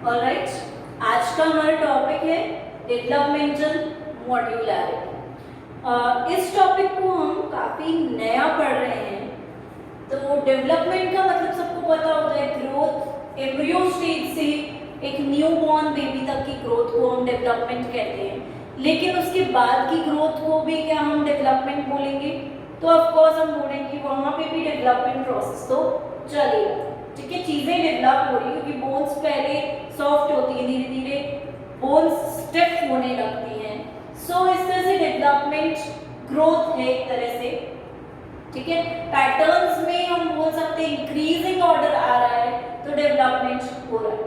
Alright, आज का हमारा टॉपिक है डेवलपमेंटल मॉड्यूलैरिटी। इस टॉपिक को हम काफ़ी नया पढ़ रहे हैं। तो डेवलपमेंट का मतलब सबको पता होता है, ग्रोथ, एम्ब्रियो स्टेज से एक न्यू बॉर्न बेबी तक की ग्रोथ को हम डेवलपमेंट कहते हैं। लेकिन उसके बाद की ग्रोथ को भी क्या हम डेवलपमेंट बोलेंगे? तो ऑफ कोर्स हम बोलेंगे वहाँ पे भी डेवलपमेंट प्रोसेस तो चलेगा। ठीक है, चीज़ें डेवलप हो रही, क्योंकि बोन्स पहले सॉफ्ट होती है, धीरे धीरे बोन्स स्टिफ होने लगती हैं। सो इस तरह से डेवलपमेंट ग्रोथ है एक तरह से। ठीक है, पैटर्न्स में हम बोल सकते हैं इंक्रीजिंग ऑर्डर आ रहा है तो डेवलपमेंट हो रहा है,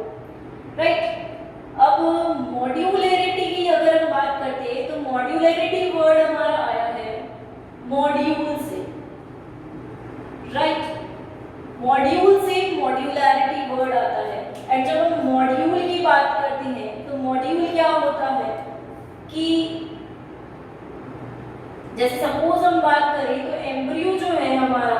राइट। अब मॉड्यूलैरिटी की अगर हम बात करते हैं तो मॉड्यूलैरिटी वर्ड हमारा आया है मॉड्यूल से, राइट। मॉड्यूल से मॉड्यूलैरिटी वर्ड आता है। एंड जब हम मॉड्यूल की बात करते हैं तो मॉड्यूल क्या होता है कि जैसे सपोज हम बात करें तो एम्ब्रियो जो है हमारा,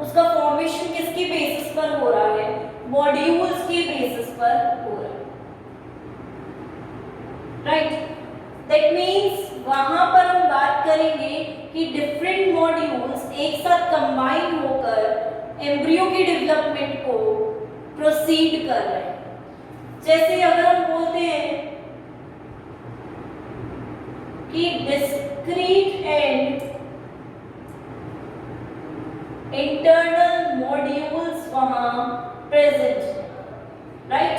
उसका फॉर्मेशन किसके बेसिस पर हो रहा है? मॉड्यूल्स के बेसिस पर हो रहा है, राइट। दैट मीन्स वहां पर हम बात करेंगे कि डिफरेंट मॉड्यूल्स एक साथ कंबाइन होकर एम्ब्रियो के डेवलपमेंट को प्रोसीड कर रहे हैं। जैसे अगर हम बोलते हैं कि डिस्क्रीट एंड इंटरनल मॉड्यूल्स वहां प्रेजेंट है, राइट।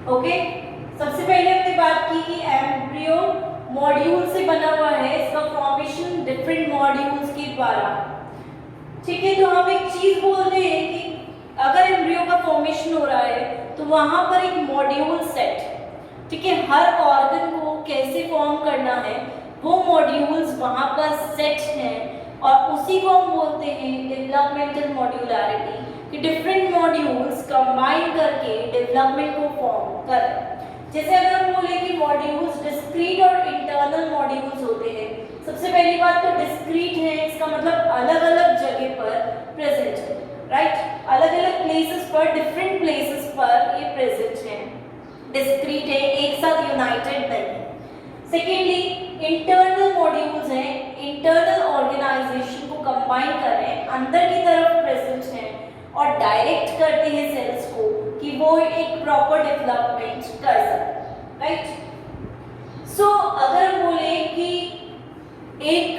ओके, सबसे पहले हमने बात की कि एम्ब्रियो मॉड्यूल से बना हुआ है, इसका फॉर्मेशन डिफरेंट मॉड्यूल्स के द्वारा। ठीक है, तो हम एक चीज बोलते हैं कि अगर एम्ब्रियो का फॉर्मेशन हो रहा है तो वहां पर एक मॉड्यूल सेट, ठीक है, हर ऑर्गन को कैसे फॉर्म करना है वो मॉड्यूल्स वहां पर सेट हैं, और उसी को हम बोलते हैं डेवलपमेंटल मॉड्यूलैरिटी, कि डिफरेंट मॉड्यूल्स कंबाइन करके डेवलपमेंट को फॉर्म करें। जैसे अगर हम बोले कि मॉड्यूल्स डिस्क्रीट और इंटरनल मॉड्यूल्स होते हैं, सबसे पहली बात तो डिस्क्रीट है, इसका मतलब अलग अलग जगह पर प्रेजेंट है, राइट। अलग अलग प्लेसेस पर, डिफरेंट प्लेसेस पर ये प्रेजेंट है, डिस्क्रीट है, एक साथ यूनाइटेड नहीं। सेकेंडली इंटरनल मॉड्यूल्स हैं, इंटरनल ऑर्गेनाइजेशन को कंबाइन कर रहे हैं, अंदर की तरफ प्रेजेंट हैं और डायरेक्ट करते हैं सेल्स को कि वो एक प्रॉपर डेवलपमेंट कर सके, राइट। सो अगर हम बोले कि एक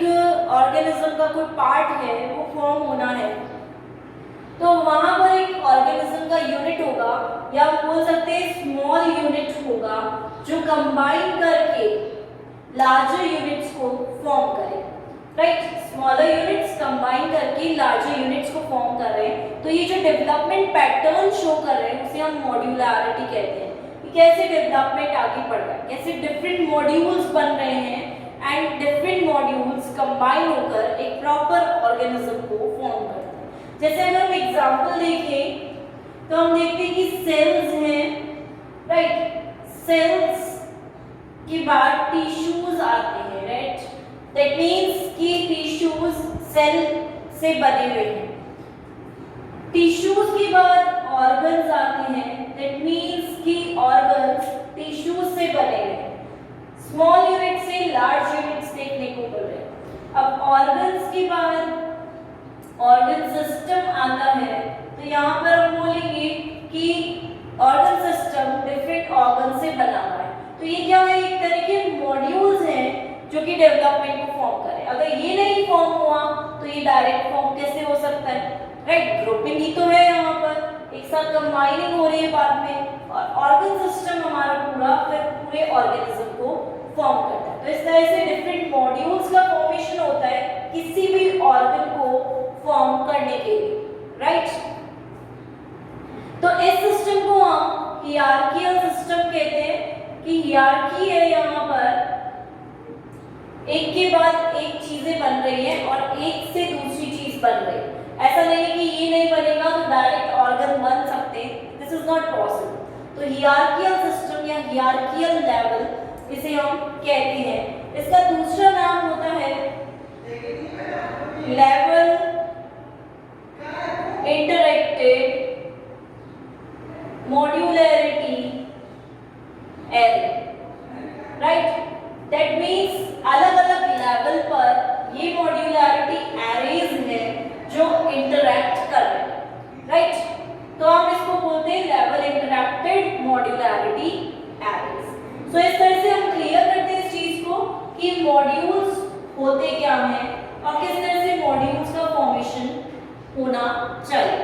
ऑर्गेनिज्म का कोई पार्ट है वो फॉर्म होना है, तो वहां पर एक ऑर्गेनिज्म का यूनिट होगा, या हम बोल सकते हैं स्मॉल यूनिट होगा, जो कंबाइन करके लार्जर यूनिट्स को फॉर्म करे, राइट। स्मॉलर यूनिट्स कंबाइन करके लार्जर यूनिट्स को फॉर्म कर रहे हैं। तो ये जो डेवलपमेंट पैटर्न शो कर रहे हैं उसे हम मॉड्यूलैरिटी कहते हैं, कि कैसे डेवलपमेंट आगे बढ़ रहा है, कैसे डिफरेंट मॉड्यूल्स बन रहे हैं एंड डिफरेंट मॉड्यूल्स कंबाइन होकर एक प्रॉपर ऑर्गेनिज्म को फॉर्म करते हैं। जैसे अगर हम एग्जांपल देखें तो हम देखते हैं कि सेल्स हैं, राइट। सेल्स के बाद टिश्यूज आते हैं, राइट। दैट मीन्स कि टिश्यूज सेल से बने हुए हैं। टिश्यूज के बाद ऑर्गन्स आते हैं, दैट मीन्स कि ऑर्गन्स टिश्यूज से बने हुए हैं। स्मॉल यूनिट से लार्ज यूनिट्स देखने को मिल रहे हैं। अब ऑर्गन्स के बाद ऑर्गन सिस्टम आता है, तो यहाँ पर हम बोलेंगे कि ऑर्गन सिस्टम डिफरेंट ऑर्गन से बना हुआ है। तो ये क्या है? एक तरह के मॉड्यूल्स हैं जो कि डेवलपमेंट को फॉर्म करें। अगर ये नहीं फॉर्म हुआ तो ये डायरेक्ट फॉर्म कैसे हो सकता है, राइट। ग्रुपिंग ही तो है, यहाँ पर एक साथ कंबाइनिंग हो रही है बाद में, और ऑर्गन सिस्टम हमारा पूरा फिर पूरे ऑर्गेनिज्म को फॉर्म करता है। तो इस तरह से डिफरेंट मॉड्यूल्स का फॉर्मेशन होता है किसी भी ऑर्गन को फॉर्म करने के लिए, राइट। तो इस सिस्टम को हम हियरार्किकल सिस्टम कहते हैं, हियरार्की है, यहाँ पर एक के बाद एक चीजें बन रही है और एक से दूसरी चीज बन रही है। ऐसा नहीं है कि ये नहीं बनेगा तो डायरेक्ट ऑर्गन बन सकते हैं, दिस इज नॉट पॉसिबल। तो हियरार्कियल सिस्टम या हियरार्कियल लेवल इसे हम कहते हैं। इसका दूसरा नाम होता है level interacted modularity array, right. That means अलग अलग लेवल पर ये मॉड्यूलैरिटी एरेज हैं जो इंटरैक्ट कर रहे हैं, राइट। तो हम इसको बोलते हैं लेवल इंटरैक्टेड मॉड्यूलैरिटी एरेज। सो इस तरह से हम क्लियर करते हैं इस चीज को कि मॉड्यूल्स होते क्या हैं और किस तरह से मॉड्यूल्स का फॉर्मेशन होना चाहिए।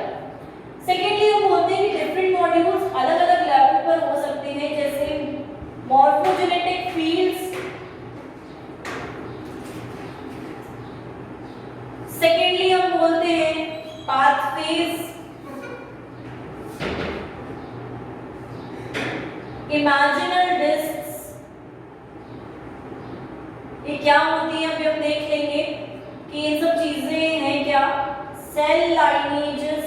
सेकेंडली हम बोलते हैं कि डिफरेंट मॉड्यूल्स अलग अलग लेवल पर हो सकते हैं, जैसे मॉर्फोजेनेटिक फील्ड्स, सेकेंडली हम बोलते हैं पाथवेज, इमेजिनल डिस्क्स, ये क्या होती है अभी हम देख लेंगे कि ये सब चीजें हैं क्या, सेल लाइनेजेस,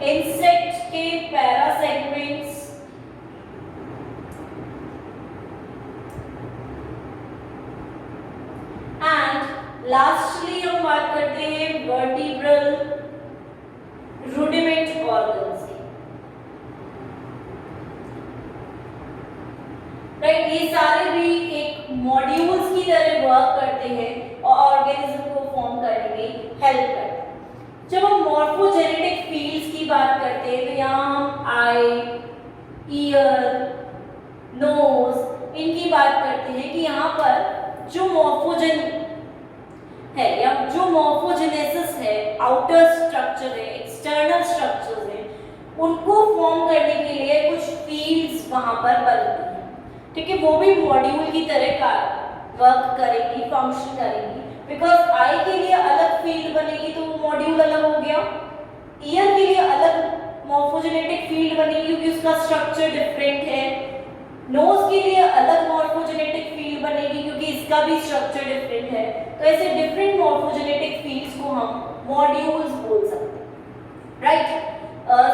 इंसेक्ट के पैरासेगमेंट्स, एंड लास्टली हम बात करते हैं वर्टिब्रल रूडिमेंट ऑर्गन्स की, राइट। ये सारे भी एक मॉड्यूल्स की तरह वर्क करते हैं और ऑर्गेनिज्म को फॉर्म करने में हेल्प करते हैं। जब हम मॉर्फोजेनेटिक फील्ड्स की बात करते हैं तो यहाँ हम आई, ईयर, नोज इनकी बात करते हैं कि यहाँ पर जो मॉर्फोजन है या जो मॉर्फोजेनेसिस है, आउटर स्ट्रक्चर है, एक्सटर्नल स्ट्रक्चर्स है, उनको फॉर्म करने के लिए कुछ फील्ड्स वहां पर बनती हैं, ठीक है। वो भी मॉड्यूल की तरह का वर्क करेगी, फंक्शन करेगी। बिकॉज आई के लिए अलग फील्ड बनेगी तो वो मॉड्यूल अलग हो गया, ईयर के लिए अलग मॉर्फोजेनेटिक फील्ड बनेगी क्योंकि उसका स्ट्रक्चर डिफरेंट है, नोज के लिए अलग मॉर्फोजेनेटिक फील्ड बनेगी क्योंकि इसका भी स्ट्रक्चर डिफरेंट है। तो ऐसे डिफरेंट मॉर्फोजेनेटिक फील्ड्स को हम मॉड्यूल्स बोल सकते हैं, राइट।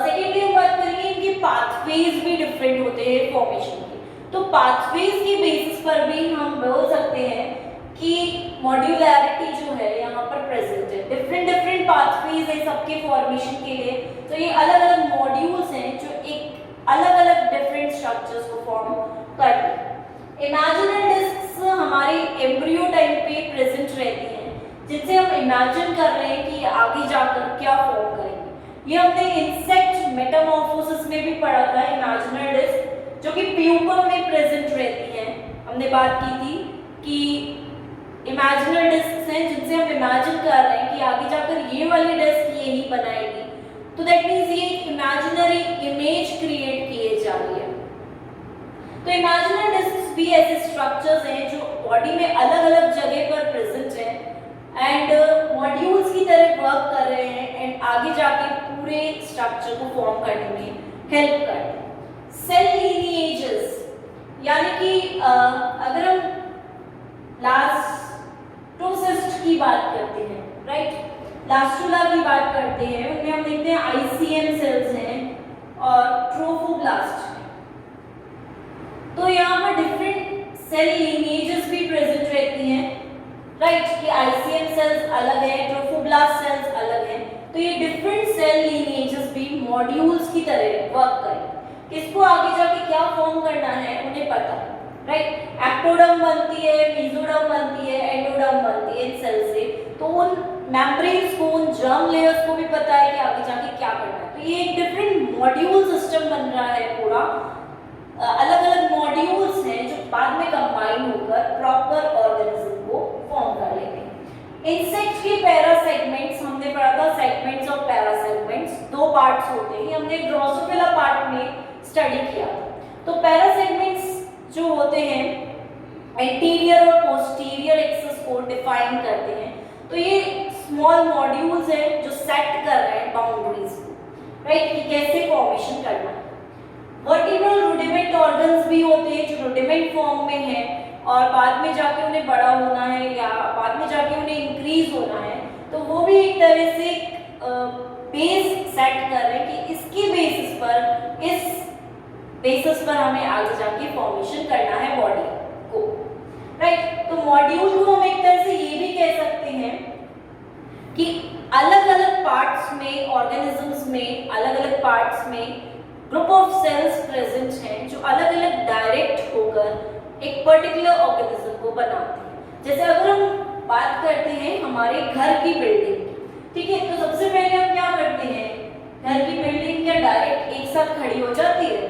सेकेंडली हम बात करेंगे इनके पाथवेज भी डिफरेंट होते हैं फॉर्मेशन के। तो पाथवेज के बेसिस पर भी हम बोल सकते हैं कि मॉड्यूलैरिटी जो है यहाँ पर प्रेजेंट है, डिफरेंट डिफरेंट पाथवेज है सबके फॉर्मेशन के लिए। तो ये अलग अलग मॉड्यूल्स हैं जो एक अलग अलग डिफरेंट स्ट्रक्चर्स को फॉर्म करते हैं। इमेजिनल डिस्क्स हमारे एम्ब्रियो टाइम पे प्रेजेंट रहती हैं, जिनसे हम इमेजिन कर रहे हैं कि आगे जाकर क्या फॉर्म करेंगे। ये हमने इंसेक्ट मेटामॉर्फोसिस में भी पढ़ा था, इमेजिनल डिस्क जो कि प्यूपम में प्रेजेंट रहती हैं। हमने बात की थी कि इमेजिनल डिस्क्स हैं जिनसे हम इमेजिन कर रहे हैं कि आगे जाकर ये वाली डिस्क यही बनाएगी। तो दैट मीन्स ये इमेजिनरी इमेज क्रिएट किए जा रही है। तो इमेजिनल डिस्क्स भी ऐसे स्ट्रक्चर्स हैं जो बॉडी में अलग अलग जगह पर प्रेजेंट हैं एंड मॉड्यूल्स की तरह वर्क कर रहे हैं एंड आगे जाके पूरे स्ट्रक्चर को फॉर्म करने में हेल्प कर रहे हैं। सेल लीनिएजेस यानी कि अगर हम लास्टोसिस्ट की बात करते हैं, राइट, लास्टुला की बात करते हैं, उनमें हम देखते हैं आईसीएम सेल्स हैं और ट्रोफोब्लास्ट हैं। तो यहाँ पर डिफरेंट सेल लीनिएजेस भी प्रेजेंट रहती हैं, राइट, कि आईसीएम सेल्स अलग है, ट्रोफोब्लास्ट सेल्स अलग हैं। तो ये डिफरेंट सेल लीनिएजेस भी मॉड्यूल्स की तरह वर्क करें। किसको आगे जाके क्या फॉर्म करना है उन्हें पता है, राइट। एक्टोडर्म बनती है, मेसोडर्म बनती है, एंडोडर्म बनती है इन सेल से। तो उन मेम्ब्रेन्स को, उन जर्म लेयर्स को भी पता है कि आगे जाके क्या करना है। तो ये एक डिफरेंट मॉड्यूल सिस्टम बन रहा है पूरा, अलग अलग मॉड्यूल्स हैं जो बाद में कंबाइन होकर प्रॉपर ऑर्गेनिज्म को फॉर्म कर लेते हैं। इंसेक्ट के पैरासेगमेंट्स हमने पढ़ा था, सेगमेंट्स और पैरासेगमेंट्स दो पार्ट्स होते हैं, हमने ड्रोसोफिला पार्ट में स्टडी किया था। तो पैरासेगमेंट्स जो होते हैं एंटीरियर और पोस्टीरियर एक्सिस को डिफाइन करते हैं। तो ये स्मॉल मॉड्यूल्स हैं जो सेट कर रहे हैं बाउंड्रीज को, राइट, कि कैसे फॉर्मेशन करना है। वर्टिब्रल रुडिमेंट ऑर्गन्स भी होते हैं जो रुडिमेंट फॉर्म में है और बाद में जाके उन्हें बड़ा होना है या बाद में जाके उन्हें इंक्रीज होना है, तो वो भी एक तरह से बेस सेट कर रहे हैं कि इसके बेसिस पर, इस बेसिस पर हमें आगे जाके फॉर्मेशन करना है बॉडी को, राइट। तो मॉड्यूल को हम एक तरह से ये भी कह सकते हैं कि अलग अलग पार्ट्स में, ऑर्गेनिजम्स में अलग अलग पार्ट्स में ग्रुप ऑफ सेल्स प्रेजेंट हैं जो अलग अलग डायरेक्ट होकर एक पर्टिकुलर ऑर्गेनिज्म को बनाते हैं। जैसे अगर हम बात करते हैं हमारे घर की बिल्डिंग की, ठीक है, तो सबसे पहले हम क्या करते हैं, घर की बिल्डिंग क्या डायरेक्ट एक साथ खड़ी हो जाती है?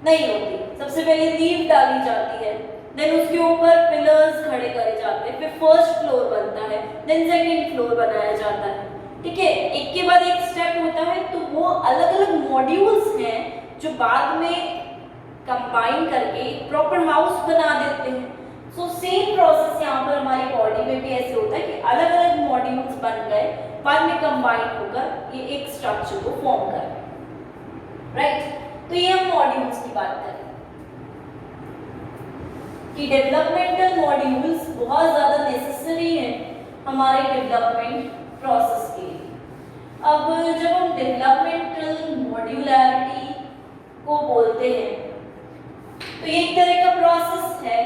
नहीं होती। सबसे पहले नींव डाली जाती है, देन उसके ऊपर पिलर्स खड़े करे जाते हैं, फिर फर्स्ट फ्लोर बनता है, देन सेकंड फ्लोर बनाया जाता है, ठीक है, एक के बाद एक स्टेप होता है। तो वो अलग अलग मॉड्यूल्स हैं जो बाद में कंबाइन करके एक प्रॉपर हाउस बना देते हैं। सो सेम प्रोसेस यहाँ पर हमारी बॉडी में भी ऐसे होता है कि अलग अलग मॉड्यूल्स बन गए, बाद में कंबाइन होकर ये एक स्ट्रक्चर को फॉर्म कर रहे हैं, राइट। तो ये हम मॉड्यूल्स की बात करें कि डेवलपमेंटल मॉड्यूल्स बहुत ज़्यादा नेसेसरी हैं हमारे डेवलपमेंट प्रोसेस के लिए। अब जब हम डेवलपमेंटल मॉड्यूलैरिटी को बोलते हैं तो ये एक तरह का प्रोसेस है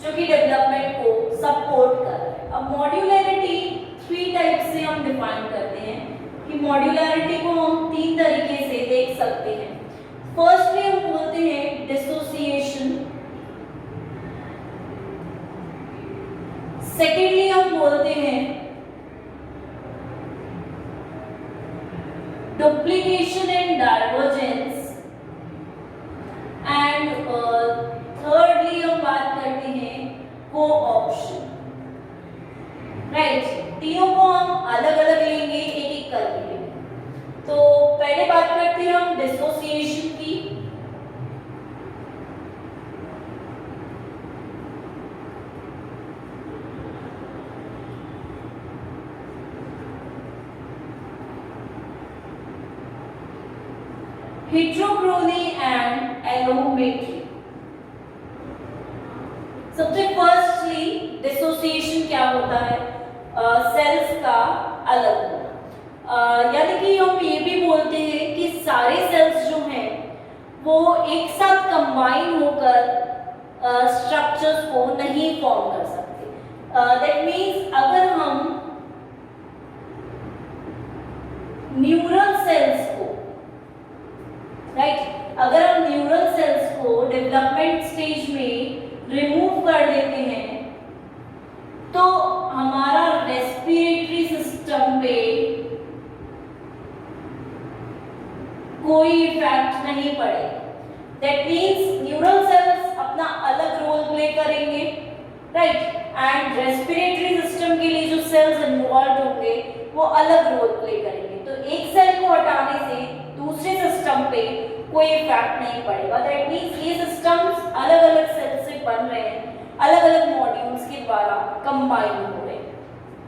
जो कि डेवलपमेंट को सपोर्ट कर रहा है। अब मॉड्यूलैरिटी 3 टाइप से हम डिफाइन करते हैं कि मॉड्यूलैरिटी को हम 3 तरीके से देख सकते हैं। फर्स्टली हम बोलते हैं डिसोसिएशन, सेकेंडली हम बोलते हैं duplication and divergence, and thirdly हम बात करते हैं कोऑप्शन, राइट। तीनों को हम अलग अलग लेंगे, एक एक करके लेंगे। तो पहले बात करते हैं हम डिसोसिएशन की। हेट्रोक्रोनी एंड एलोमेट्री। सबसे फर्स्टली डिसोसिएशन क्या होता है? सेल्स का अलग होना, यानी कि हम ये भी बोलते हैं कि सारे सेल्स जो हैं वो एक साथ कंबाइन होकर स्ट्रक्चर्स को नहीं फॉर्म कर सकते। दैट मीन्स अगर हम न्यूरल सेल्स को, राइट, अगर हम न्यूरल सेल्स को डेवलपमेंट स्टेज में रिमूव कर देते हैं तो हमारा रेस्पिरेटरी सिस्टम पे कोई इफेक्ट नहीं पड़ेगा। दैट मीन्स न्यूरल सेल्स अपना अलग रोल प्ले करेंगे, राइट, एंड रेस्पिरेटरी सिस्टम के लिए जो सेल्स इन्वॉल्व होंगे वो अलग रोल प्ले करेंगे। तो एक सेल को हटाने से दूसरे सिस्टम पे कोई इफेक्ट नहीं पड़ेगा। दैट मीन्स ये सिस्टम्स अलग अलग सेल से बन रहे हैं, अलग अलग मॉड्यूल्स के द्वारा कंबाइन हो रहे हैं,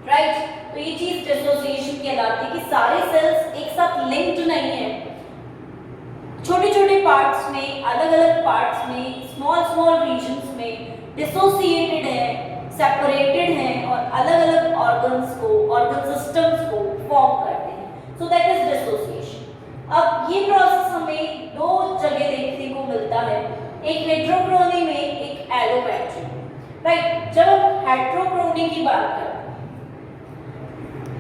राइट। तो ये चीज डिसोसिएशन कहलाती है कि सारे सेल्स एक साथ लिंक्ड नहीं है, छोटे छोटे पार्ट्स में, अलग अलग पार्ट्स में, स्मॉल स्मॉल रीजन्स में डिसोसिएटेड है, सेपरेटेड है और अलग अलग ऑर्गन्स को, ऑर्गन सिस्टम्स को फॉर्म करते हैं। So that is dissociation. अब ये प्रोसेस हमें 2 जगह देखने को मिलता है, एक हेट्रोक्रोनी में, एक एलोमेट्री, राइट। जब हम हेट्रोक्रोनी की बात करते हैं,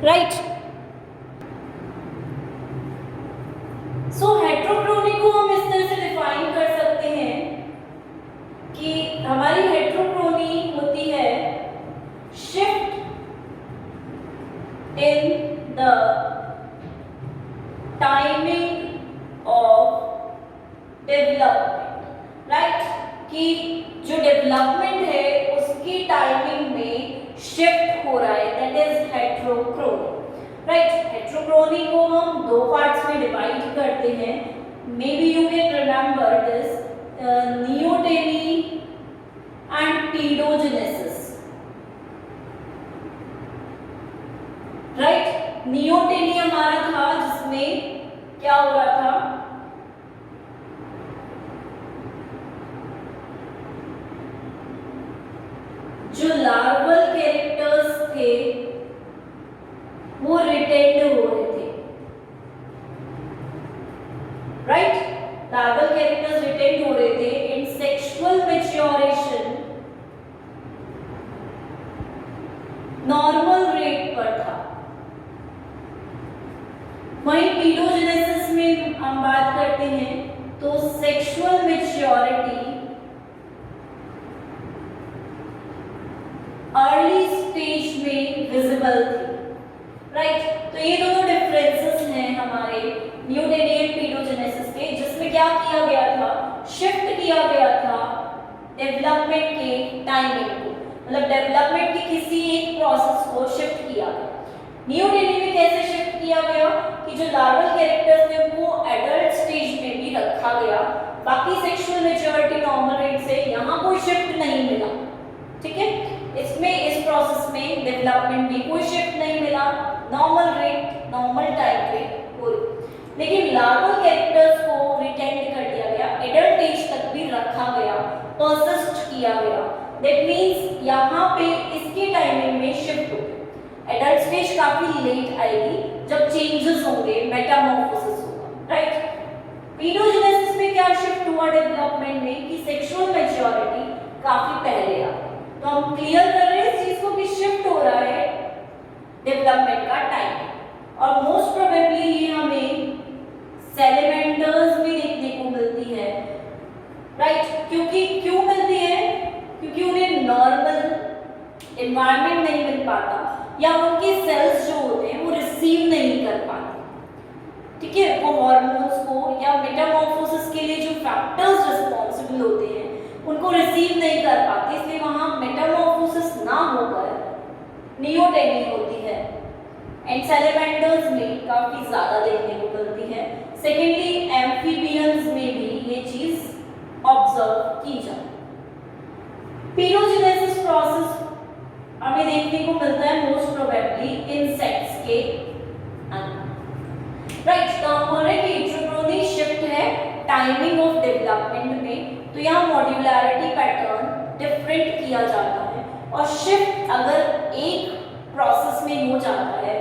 राइट, सो हेट्रोक्रोनी को हम इस तरह से डिफाइन कर सकते हैं कि हमारी हेट्रोक्रोनी होती है shift in the timing of development, right, कि जो डेवलपमेंट है उसकी टाइमिंग में शिफ्ट हो रहा है, that is heterochrony, right. Heterochrony को हम 2 पार्ट्स में डिवाइड करते हैं। Maybe you can remember this, neoteny and paedogenesis, right. Neoteny हमारा था जिसमें क्या हो रहा था, वहीं पीडोजेनेसिस में हम बात करते हैं तो सेक्सुअल मैच्योरिटी अर्ली स्टेज में विजिबल थी, राइट। तो ये दोनों डिफरेंसेस हैं हमारे न्यूटेनियन पीडोजेनेसिस के, जिसमें क्या किया गया था, शिफ्ट किया गया था डेवलपमेंट के टाइमिंग को, मतलब डेवलपमेंट के किसी एक प्रोसेस को शिफ्ट किया गया। न्यूटेनी में कैसे शिफ्ट किया गया कि जो लार्वल कैरेक्टर्स थे उनको एडल्ट स्टेज में भी रखा गया, बाकी सेक्सुअल मैच्योरिटी नॉर्मल रेट से यहाँ कोई शिफ्ट नहीं मिला, ठीक है। इसमें इस प्रोसेस में डेवलपमेंट में कोई शिफ्ट नहीं मिला, नॉर्मल रेट नॉर्मल टाइम पे पूरी। लेकिन लार्वल कैरेक्टर्स को रिटेंड कर दिया गया, एडल्ट एज तक भी रखा गया, परसिस्ट किया गया। दैट मींस यहाँ पे इसके टाइमिंग में शिफ्ट हो गया। एडल्ट स्टेज काफी लेट आएगी जब चेंजेस होंगे, मेटामॉर्फोसिस होगा, राइट। पीडोजेनेसिस में क्या शिफ्ट हुआ डेवलपमेंट में कि सेक्सुअल मैच्योरिटी काफी पहले आ। तो हम क्लियर कर रहे हैं इस चीज को कि शिफ्ट हो रहा है डेवलपमेंट का टाइम। और मोस्ट प्रोबेबली ये हमें सैलिमेंडर्स में देखने को मिलती है, राइट। क्योंकि क्यों मिलती है, क्योंकि उन्हें नॉर्मल एनवायरनमेंट नहीं मिल पाता, या उनके सेल्स जो होते हैं वो रिसीव नहीं कर पाते, ठीक है, वो हार्मोन्स को या मेटामॉर्फोसिस के लिए जो फैक्टर्स रिस्पॉन्सिबल होते हैं उनको रिसीव नहीं कर पाते, इसलिए वहां मेटामॉर्फोसिस ना होकर नियोटेनी होती है। एंड सैलिमेंडर्स में काफी ज्यादा देखने को मिलती है। सेकेंडली एम्फीबियंस में भी ये चीज ऑब्जर्व की जाए। पीडोजेनेसिस प्रोसेस हमें देखने को मिलता है मोस्ट प्रोबेबली इंसेक्ट्स के अंदर, राइट। तो हम बोल रहे हैं कि इंट्रोक्रोनी शिफ्ट है टाइमिंग ऑफ डेवलपमेंट में, तो यहाँ मॉड्यूलैरिटी पैटर्न डिफरेंट किया जाता है। और शिफ्ट अगर एक प्रोसेस में हो जाता है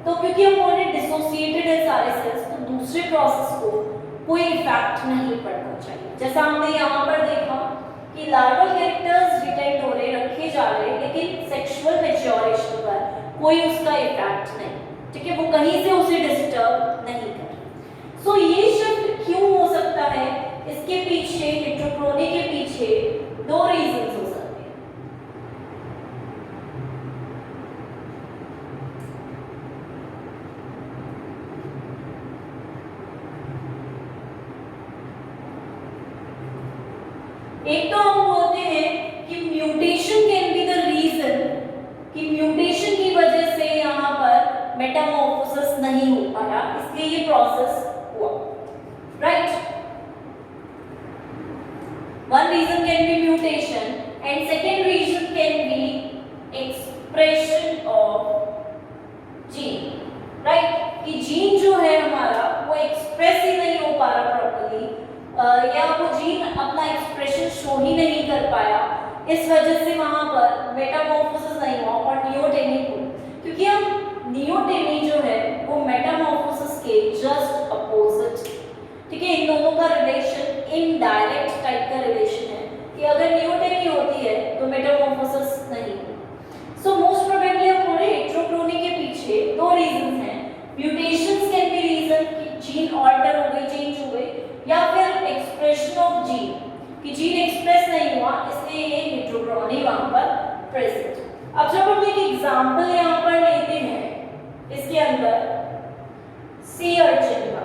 तो क्योंकि हम बोल रहे डिसोसिएटेड है सारे सेल्स, तो दूसरे प्रोसेस को कोई इफेक्ट नहीं पड़ना चाहिए। जैसा हमने यहाँ पर देखा कि लार्वल कैरेक्टर्स रिटेंड हो रहे, रखे जा रहे, लेकिन सेक्सुअल मैच्योरेशन पर कोई उसका इफेक्ट नहीं, ठीक है, वो कहीं से उसे डिस्टर्ब नहीं कर। सो ये शिफ्ट क्यों हो सकता है, इसके पीछे हेटेरोक्रोनी के पीछे दो रीजंस हो सकते हैं। एक तो हम बोलते हैं कि mutation can be the reason, कि म्यूटेशन की वजह से यहाँ पर मेटामॉर्फोसिस नहीं हो पाया, इसलिए ये प्रोसेस हुआ, right. One reason can be mutation and second reason can be expression of gene, right? कि जीन जो है हमारा वो एक्सप्रेस ही नहीं हो पा रहा प्रॉपर्ली, या वो जीन अपना एक्सप्रेशन शो ही नहीं कर पाया, इस वजह से वहां पर मेटामॉर्फोसिस नहीं हुआ और नियोटेनी हुई। क्योंकि हम नियोटेनी जो है वो मेटामॉर्फोसिस के जस्ट अपोजिट, ठीक है, इन दोनों का रिलेशन इनडायरेक्ट टाइप का रिलेशन है कि अगर नियोटेनी होती है तो मेटामॉर्फोसिस नहीं होती। सो मोस्ट प्रोबेबली हम बोल रहे हैं हेटेरोक्रोनी के पीछे दो रीजन हैं। म्यूटेशंस कैन बी रीजन कि जीन ऑल्टर हो गई, चेंज हो गई, या फिर एक्सप्रेशन ऑफ जीन कि जीन एक्सप्रेस नहीं हुआ, इसलिए ये हेटेरोक्रोनी वहां पर प्रेजेंट। अब जब हम एक एग्जांपल यहां पर लेते हैं इसके अंदर सी अर्चिन का,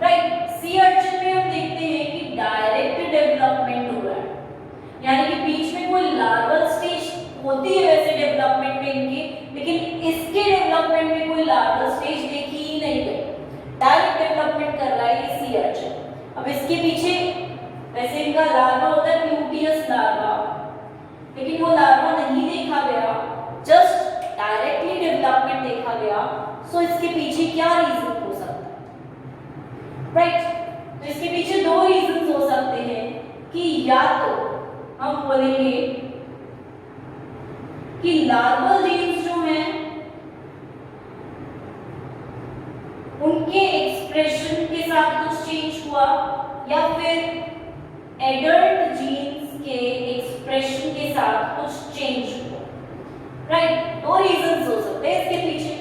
राइट, सी अर्चिन में हम देखते हैं कि डायरेक्ट डेवलपमेंट हो रहा है, यानी कि बीच में कोई लार्वल स्टेज होती है वैसे डेवलपमेंट में इनकी, लेकिन इसके डेवलपमेंट में कोई लार्वल स्टेज देखी ही नहीं गई, डायरेक्ट डेवलपमेंट कर रहा है ये सी अर्चिन। अब इसके पीछे वैसे इनका लार्वा होता है प्लूटियस लार्वा, लेकिन वो लार्वा नहीं देखा गया, जस्ट डायरेक्टली डेवलपमेंट देखा गया। सो इसके पीछे क्या रीजन हो सकता है, राइट। तो इसके पीछे दो रीजन हो सकते हैं कि या तो हम बोलेंगे कि लार्वल जीन्स जो हैं उनके एक्सप्रेशन के साथ कुछ चेंज हुआ, या फिर एडल्ट जीन्स के एक्सप्रेशन के साथ कुछ चेंज हुआ, राइट। दो रीजंस हो सकते हैं इसके पीछे।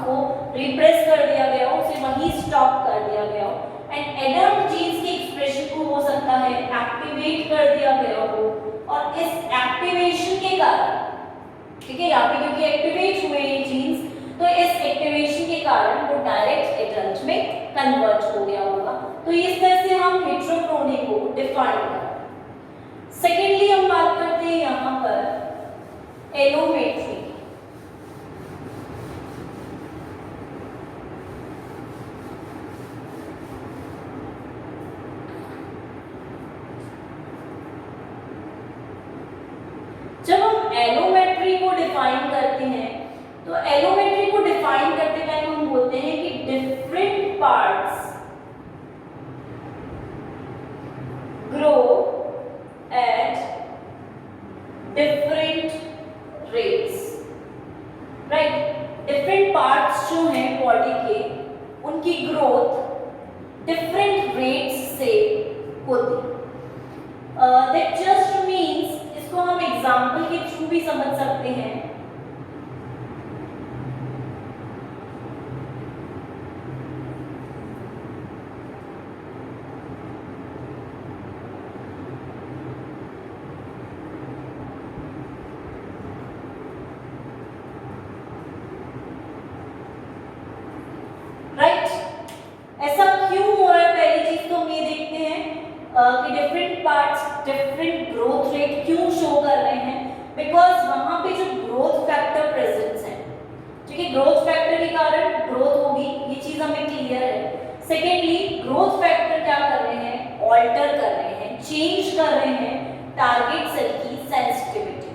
उसको रिप्रेस कर दिया गया हो, उसे वहीं स्टॉप कर दिया गया हो। एंड एडल्ट जीन्स के एक्सप्रेशन को हो सकता है एक्टिवेट कर दिया गया हो, और इस एक्टिवेशन के कारण, ठीक है, यहाँ पे क्योंकि एक्टिवेट हुए ये जीन्स, तो इस एक्टिवेशन के कारण वो डायरेक्ट एडल्ट में कन्वर्ट हो गया होगा। तो इस तरह से हम हेटेरोक्रोनी को डिफाइन करते हैं। सेकेंडली हम बात करते हैं यहाँ पर एलोमेट्री। जब हम एलोमेट्री को डिफाइन करते हैं, तो एलोमेट्री को डिफाइन करते टाइम हम बोलते हैं कि different parts grow at different rates, right. Different parts जो हैं बॉडी के, उनकी ग्रोथ डिफरेंट रेट्स से होती है। दैट जस्ट मीन्स, इसको हम एग्जाम्पल के थ्रू भी समझ सकते हैं। राइट, ऐसा क्यों हो रहा है? पहली चीज तो हम ये देखते हैं कि different parts different growth rate क्यों शो कर रहे हैं, बिकॉज वहां पे जो ग्रोथ फैक्टर प्रेजेंस है, ठीक है, ग्रोथ फैक्टर के कारण ग्रोथ होगी, ये चीज हमें क्लियर है। सेकेंडली, ग्रोथ फैक्टर क्या कर रहे हैं? ऑल्टर कर रहे हैं, चेंज कर रहे हैं टारगेट सेल की सेंसिटिविटी।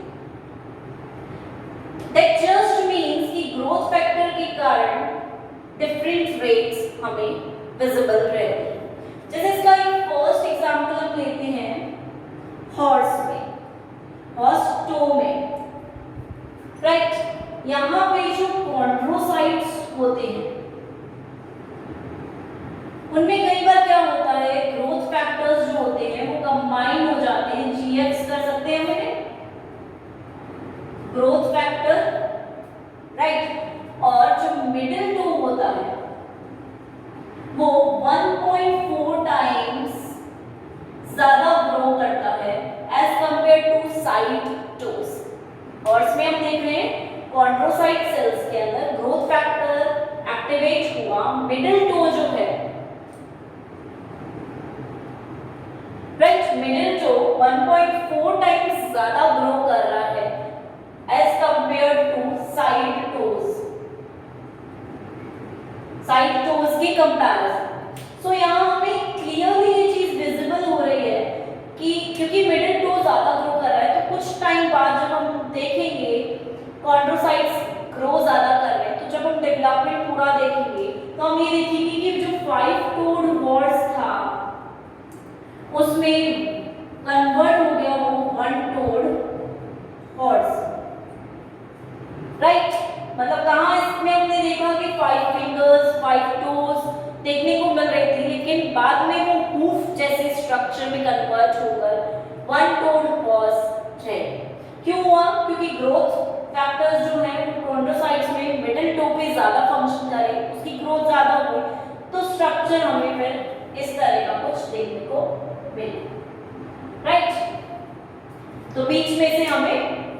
दैट जस्ट मीन्स कि ग्रोथ फैक्टर के कारण डिफरेंट रेट्स हमें विजिबल रहती है। जैसे इसका एक फर्स्ट एग्जांपल हम लेते हैं हॉर्स में, हॉर्स टो में, राइट। यहाँ पे जो कॉन्ड्रोसाइट्स होते हैं, उनमें कई बार क्या होता है, ग्रोथ फैक्टर्स जो होते हैं वो कंबाइन हो जाते हैं। जीएक्स कर सकते हैं मैंने ग्रोथ फैक्टर, राइट। और जो मिडिल टो होता है वो 1.4 टाइम्स ज्यादा ग्रो करता है as compare to side toes. और इसमें हम देख रहे हैं कॉन्ड्रोसाइट सेल्स के अंदर ग्रोथ फैक्टर एक्टिवेट हुआ, मिडिल टो जो है, राइट, मिडिल टो 1.4 टाइम्स ज्यादा ग्रो कर रहा है as compare to side toes, side toes के कंपैरिजन। सो यहाँ हमें क्लियरली ये चीज विजिबल हो रही है कि क्योंकि मिडिल टो ज्यादा ग्रो कर रहा है, तो कुछ टाइम बाद जब हम देखेंगे कॉन्ड्रोसाइट्स ग्रो ज्यादा कर रहे हैं, तो जब हम डेवलपमेंट पूरा देखेंगे तो हम ये देखेंगे कि जो 5 टोड हॉर्स था उसमें कन्वर्ट हो गया वो 1 टोड हॉर्स, राइट। मतलब कहाँ इसमें हमने देखा कि 5 फिंगर्स 5 टोज देखने को मिल रही थी, लेकिन बाद में वो हूफ जैसे स्ट्रक्चर में कन्वर्ट होकर 1 टोड हॉर्स थे। क्यों हुआ? क्योंकि ग्रोथ फैक्टर्स जो हैं कॉन्ड्रोसाइट्स में मिडिल टो पे ज्यादा फंक्शन करें, उसकी ग्रोथ ज्यादा हुई, तो स्ट्रक्चर हमें फिर इस तरह का कुछ देखने को मिला, राइट। तो बीच में से हमें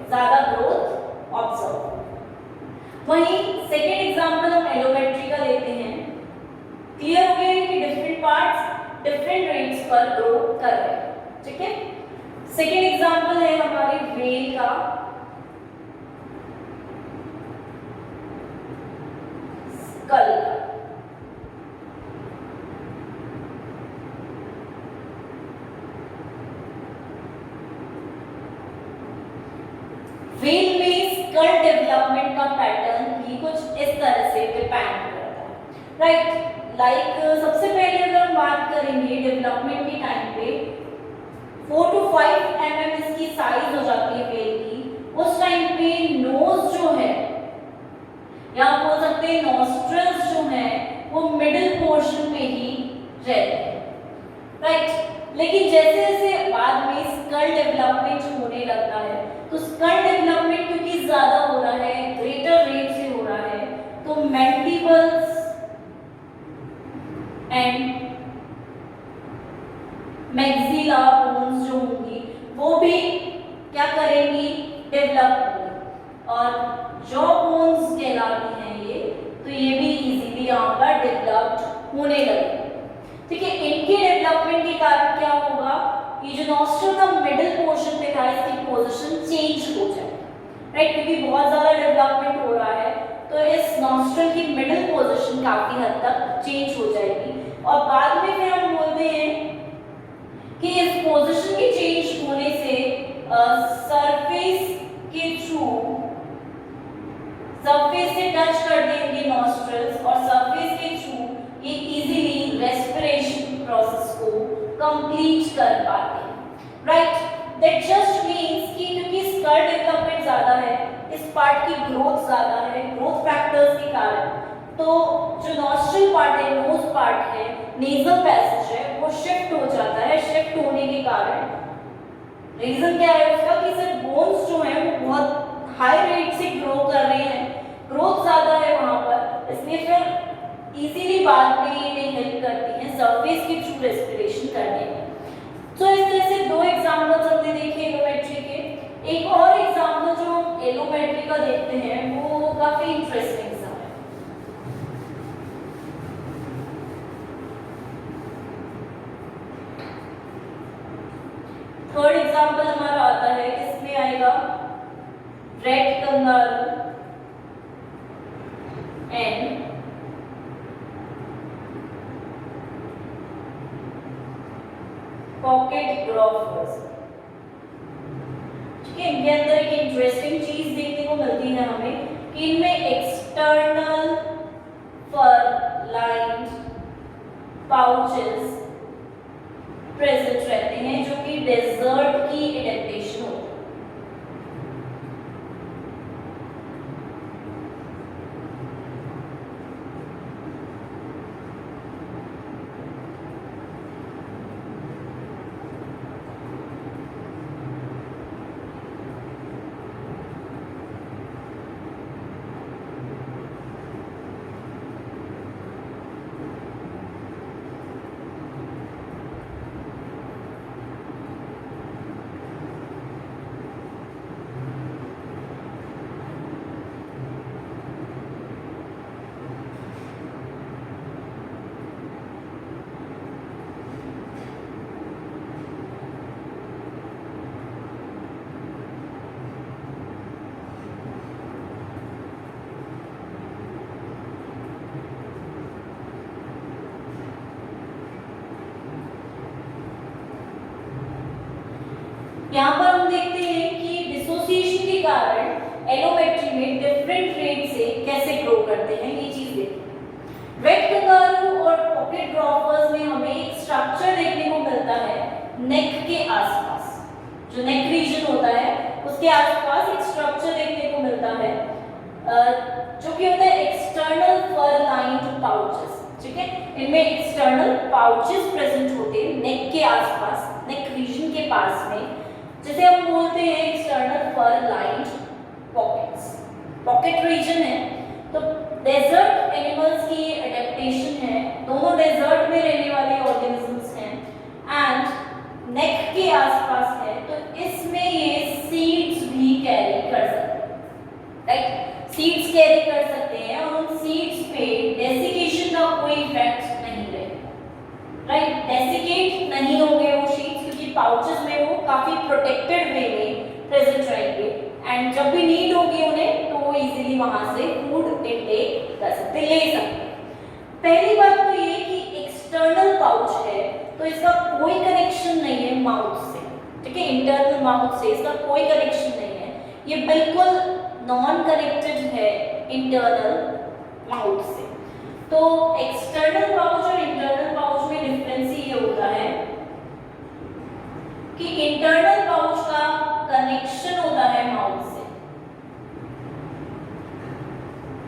ज्यादा ग्रोथ ऑब्जर्व। वहीं सेकेंड एग्जांपल हम एलोमेट्री का लेते हैं। क्लियर हो गया कि डिफरेंट पार्ट्स डिफरेंट रेट्स पर ग्रो कर रहे हैं, ठीक है। सेकेंड एग्जांपल है हमारे व्हेल का। स्कल का, व्हेल में स्कल डेवलपमेंट का पैटर्न भी कुछ इस तरह से डिपेंड करता है, राइट। लाइक सबसे पहले अगर हम बात करेंगे डेवलपमेंट के टाइम पे 4 to 5 mm इसकी साइज हो जाती है व्हेल की। उस टाइम पे नोज जो है, या आप बोल सकते हैं नॉस्ट्रल्स जो है, वो मिडिल पोर्शन में ही रहते हैं, राइट। लेकिन जैसे जैसे बाद में स्कल डेवलपमेंट होने लगता है, तो स्कल डेवलपमेंट क्योंकि ज्यादा हो रहा है, ग्रेटर रेट से हो रहा है, तो mental mandibles and maxilla bones जो होंगी वो भी क्या करेंगी, डेवलप होंगी। और जॉ बोन्स कहलाती हैं ये, तो ये भी इजीली यहाँ पर डेवलप्ड होने लगे। ठीक है, इनके डेवलपमेंट के कारण क्या होगा, ये जो नॉस्ट्रल का मिडिल पोर्शन पे था इसकी पोजीशन चेंज हो जाए, राइट, क्योंकि बहुत ज्यादा डेवलपमेंट हो रहा है तो इस नॉस्ट्रल की मिडिल पोजीशन काफी हद तक चेंज हो जाएगी। और बाद में फिर हम बोलते हैं कि इस पोजीशन के चेंज होने से सरफेस के थ्रू सरफेस से टच कर देंगे नॉस्ट्रल्स और सरफेस के थ्रू ये इजीली रेस्पिरेशन प्रोसेस को कंप्लीट कर पाते हैं, राइट। दैट जस्ट मींस कि क्योंकि स्कल डेवलपमेंट ज्यादा है, इस पार्ट की ग्रोथ ज्यादा है, ग्रोथ फैक्टर्स के कारण, तो जो नॉस्ट्रल पार्ट है, नोज पार्ट है, नेजल पैसेज है, वो शिफ्ट हो जाता है। शिफ्ट होने के कारण रीजन क्या है उसका कि सर बोन्स जो हैं वो बहुत हाई रेट से ग्रो कर रहे हैं, ग्रोथ ज्यादा है वहां पर, इसलिए फिर इजीली बाद में ये हेल्प करती हैं सरफेस के थ्रू रेस्पिरेशन करने में। तो इस तरह से दो एग्जांपल्स हमने देखे एलोमेट्री के। एक और एग्जांपल जो हम एलोमेट्री का देखते हैं वो काफी इंटरेस्टिंग सा है। थर्ड एग्जांपल हमारा आता है, किसमें आएगा, रेड कंगारू एंड पॉकेट ग्रॉफर्स। ठीक है, इनके अंदर एक इंटरेस्टिंग चीज देखने को मिलती है हमें कि इनमें एक्सटर्नल फर लाइन्ड पाउचेस प्रेजेंट रहते हैं जो कि डेजर्ट की एडेप्टेशन होती है। यहाँ पर हम देखते हैं कि डिसोसिएशन के कारण एलोमेट्री में डिफरेंट रेट से कैसे ग्रो करते हैं, ये चीज देखते हैं। रेड कंगारू और पॉकेट ग्रॉफर्स में हमें एक स्ट्रक्चर देखने को मिलता है नेक के आसपास, जो नेक रीजन होता है उसके आसपास एक स्ट्रक्चर देखने को मिलता है जो कि होता है एक्सटर्नल फर लाइन्ड पाउचेस। ठीक है, इनमें एक्सटर्नल पाउचेस प्रेजेंट होते हैं नेक के आसपास, नेक रीजन के पास में, जैसे हम बोलते हैं एक्सटर्नल फर लाइन्ड पॉकेट्स। पॉकेट रीजन है तो डेजर्ट एनिमल्स की एडेप्टेशन है, दोनों डेजर्ट में रहने वाले ऑर्गेनिजम्स हैं एंड नेक के आसपास है, तो इसमें ये सीड्स भी कैरी कर सकते हैं, राइट, सीड्स कैरी कर सकते हैं और उन सीड्स पे डेसिकेशन का कोई इफेक्ट नहीं रहेगा, राइट, डेसिकेट नहीं होंगे वो सीड्स क्योंकि पाउचेस में वो काफी प्रोटेक्टेड वे में प्रेजेंट रहेंगे एंड जब भी नीड होगी उन्हें तो वो इजीली वहां से फूड इनटेक कर सकते, ले सकते। पहली बात तो ये कि एक्सटर्नल पाउच है तो इसका कोई कनेक्शन नहीं है माउथ से, ठीक है, इंटरनल माउथ से इसका कोई कनेक्शन नहीं है, ये बिल्कुल नॉन कनेक्टेड है इंटरनल माउथ से। तो एक्सटर्नल पाउच और इंटरनल पाउच में डिफरेंस ये होता है कि इंटरनल पाउच का कनेक्शन होता है माउथ से,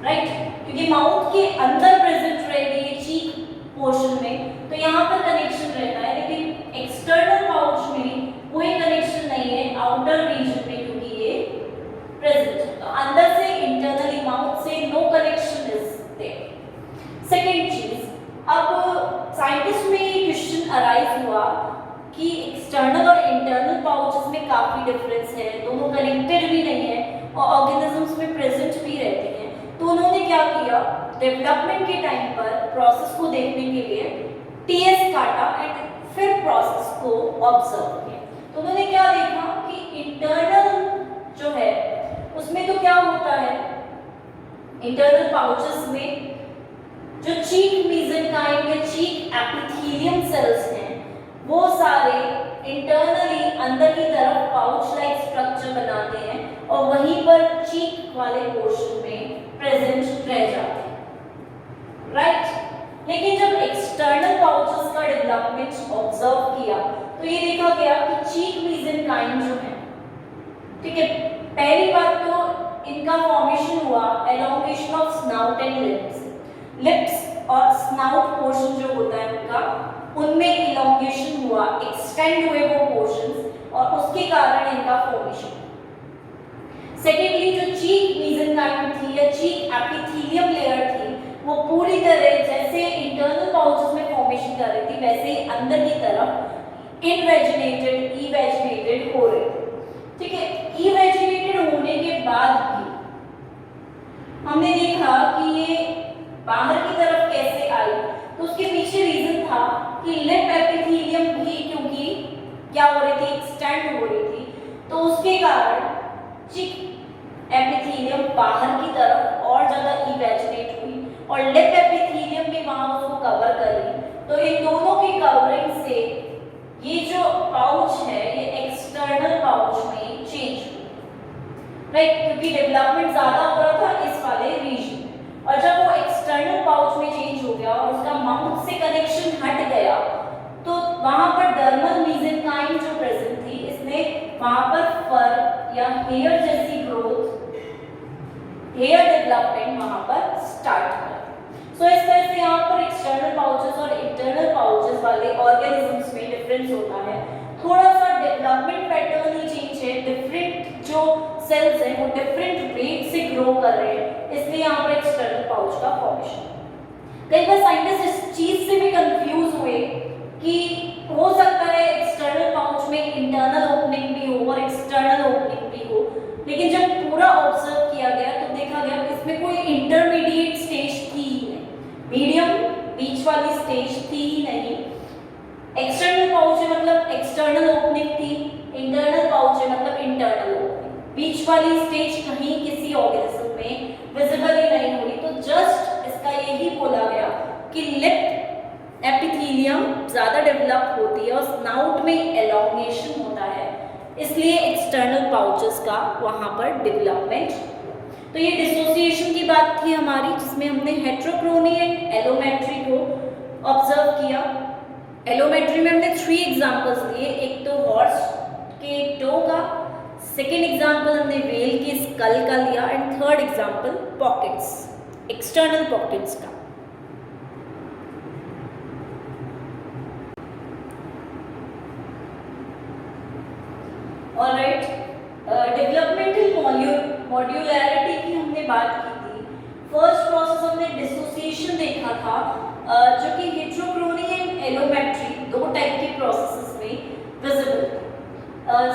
राइट, क्योंकि माउथ के अंदर प्रेजेंट रहेगी ये चीक पोर्शन में, तो यहाँ पर कनेक्शन रहता है, लेकिन एक्सटर्नल पाउच में कोई कनेक्शन नहीं है आउटर रीजन में क्योंकि ये प्रेजेंट है, तो अंदर से इंटरनली माउथ से नो कनेक्शन इज देयर। कि एक्सटर्नल और इंटरनल पाउचेस में काफ़ी डिफरेंस है, दोनों कनेक्टेड भी नहीं है और ऑर्गेनिजम्स में प्रेजेंट भी रहते हैं। तो उन्होंने क्या किया, डेवलपमेंट के टाइम पर प्रोसेस को देखने के लिए टीएस काटा एंड फिर प्रोसेस को ऑब्जर्व किया। तो उन्होंने क्या देखा कि इंटरनल जो है उसमें तो क्या होता है, इंटरनल पाउचेस में जो चीक मेसेनकाइम या चीक एपिथेलियम सेल्स हैं वो सारे इंटरनली अंदर की तरफ पाउच लाइक स्ट्रक्चर बनाते हैं और वहीं पर चीक वाले पोर्शन में प्रेजेंट रह जाते हैं, राइट। लेकिन जब एक्सटर्नल पाउचेस का डेवलपमेंट ऑब्जर्व किया तो ये देखा गया कि चीक मेसेनकाइम जो है, ठीक है, पहली बात तो इनका फॉर्मेशन हुआ elongation of snout and lips और स्नाउट पोर्शन जो होता है उनका, उनमें इलोंगेशन हुआ, एक्सटेंड हुए वो पोर्शंस और उसके कारण इनका फॉर्मेशन। सेकेंडली जो चीक मेसेनकाइम थी या चीक एपिथेलियम लेयर थी वो पूरी तरह जैसे इंटरनल पाउचेस में फॉर्मेशन कर रही थी वैसे ही अंदर की तरफ इवेजिनेटेड हो रहे थे, ठीक है। इवेजिनेटेड होने के बाद भी हमने देखा कि ये बाहर की तरफ कैसे आई, तो उसके पीछे रीजन था कि लिप एपिथेलियम भी क्योंकि क्या हो रही थी, एक्सटेंड हो रही थी, तो उसके कारण चिक एपिथेलियम बाहर की तरफ और ज्यादा इवेजिनेट हुई और लिप एपिथेलियम भी वहां उसको कवर कर रही। तो इन दोनों की कवरिंग से ये जो पाउच है ये एक्सटर्नल पाउच में चेंज हुई, राइट, क्योंकि डेवलपमेंट ज्यादा हो रहा था इस वाले रीजन। और जब वो एक्सटर्नल पाउच में चेंज हो गया और उसका माउथ से कनेक्शन हट गया तो वहां पर डर्मल मेसेनकाइम जो प्रेजेंट थी इसने वहां पर फर या हेयर जैसी ग्रोथ, हेयर डेवलपमेंट वहां पर स्टार्ट हुआ। सो इस तरह से यहाँ पर एक्सटर्नल पाउचेस और इंटरनल पाउचेस वाले ऑर्गेनिजम्स में डिफरेंस होता है। थोड़ा सा डेवलपमेंट पैटर्न ही चेंज है, डिफरेंट जो सेल्स हैं वो डिफरेंट रेट से ग्रो कर रहे हैं, इसलिए यहाँ पर एक्सटर्नल पाउच का फॉर्मेशन। कई बार साइंटिस्ट इस चीज से भी कंफ्यूज हुए कि हो सकता है एक्सटर्नल पाउच में इंटरनल ओपनिंग भी हो और एक्सटर्नल ओपनिंग भी हो, लेकिन जब पूरा ऑब्जर्व किया गया तो देखा गया कि इसमें कोई इंटरमीडिएट स्टेज थी ही नहीं, मीडियम बीच वाली स्टेज थी ही नहीं। एक्सटर्नल पाउच है मतलब एक्सटर्नल ओपनिंग थी, इंटरनल पाउच है मतलब इंटरनल ओपनिंग, बीच वाली स्टेज कहीं किसी ऑर्गेनिज्म में विजिबल ही नहीं हुई। तो जस्ट इसका यही बोला गया कि लिप एपिथेलियम ज्यादा डेवलप होती है और स्नाउट में एलोंगेशन होता है, इसलिए एक्सटर्नल पाउचेस का वहां पर डेवलपमेंट। तो ये डिसोसिएशन की बात थी हमारी, जिसमें हमने हेट्रोक्रोनी एंड एलोमेट्री को ऑब्जर्व किया। एलोमेट्री में हमने 3 एग्जांपल्स लिए, एक तो हॉर्स के टो का, सेकेंड एग्जांपल हमने व्हेल के स्कल का लिया and third example pockets, external pockets का। ऑलराइट, डेवलपमेंटल मॉड्यूलैरिटी की हमने बात की थी। फर्स्ट प्रोसेस हमने डिसोसिएशन देखा था, जो कि हेट्रोक्रोनी एंड एलोमेट्री 2 टाइप के प्रोसेसेस में विजिबल था।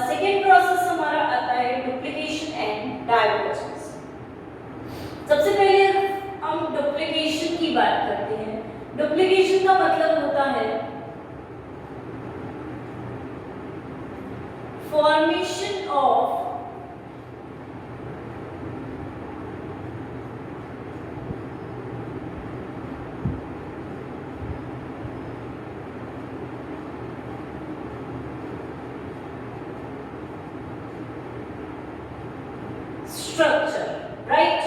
सेकेंड प्रोसेस हमारा आता है डुप्लीकेशन एंड डाइवर्जेंस। सबसे पहले हम डुप्लीकेशन की बात करते हैं। डुप्लीकेशन का मतलब होता है formation of structure, right?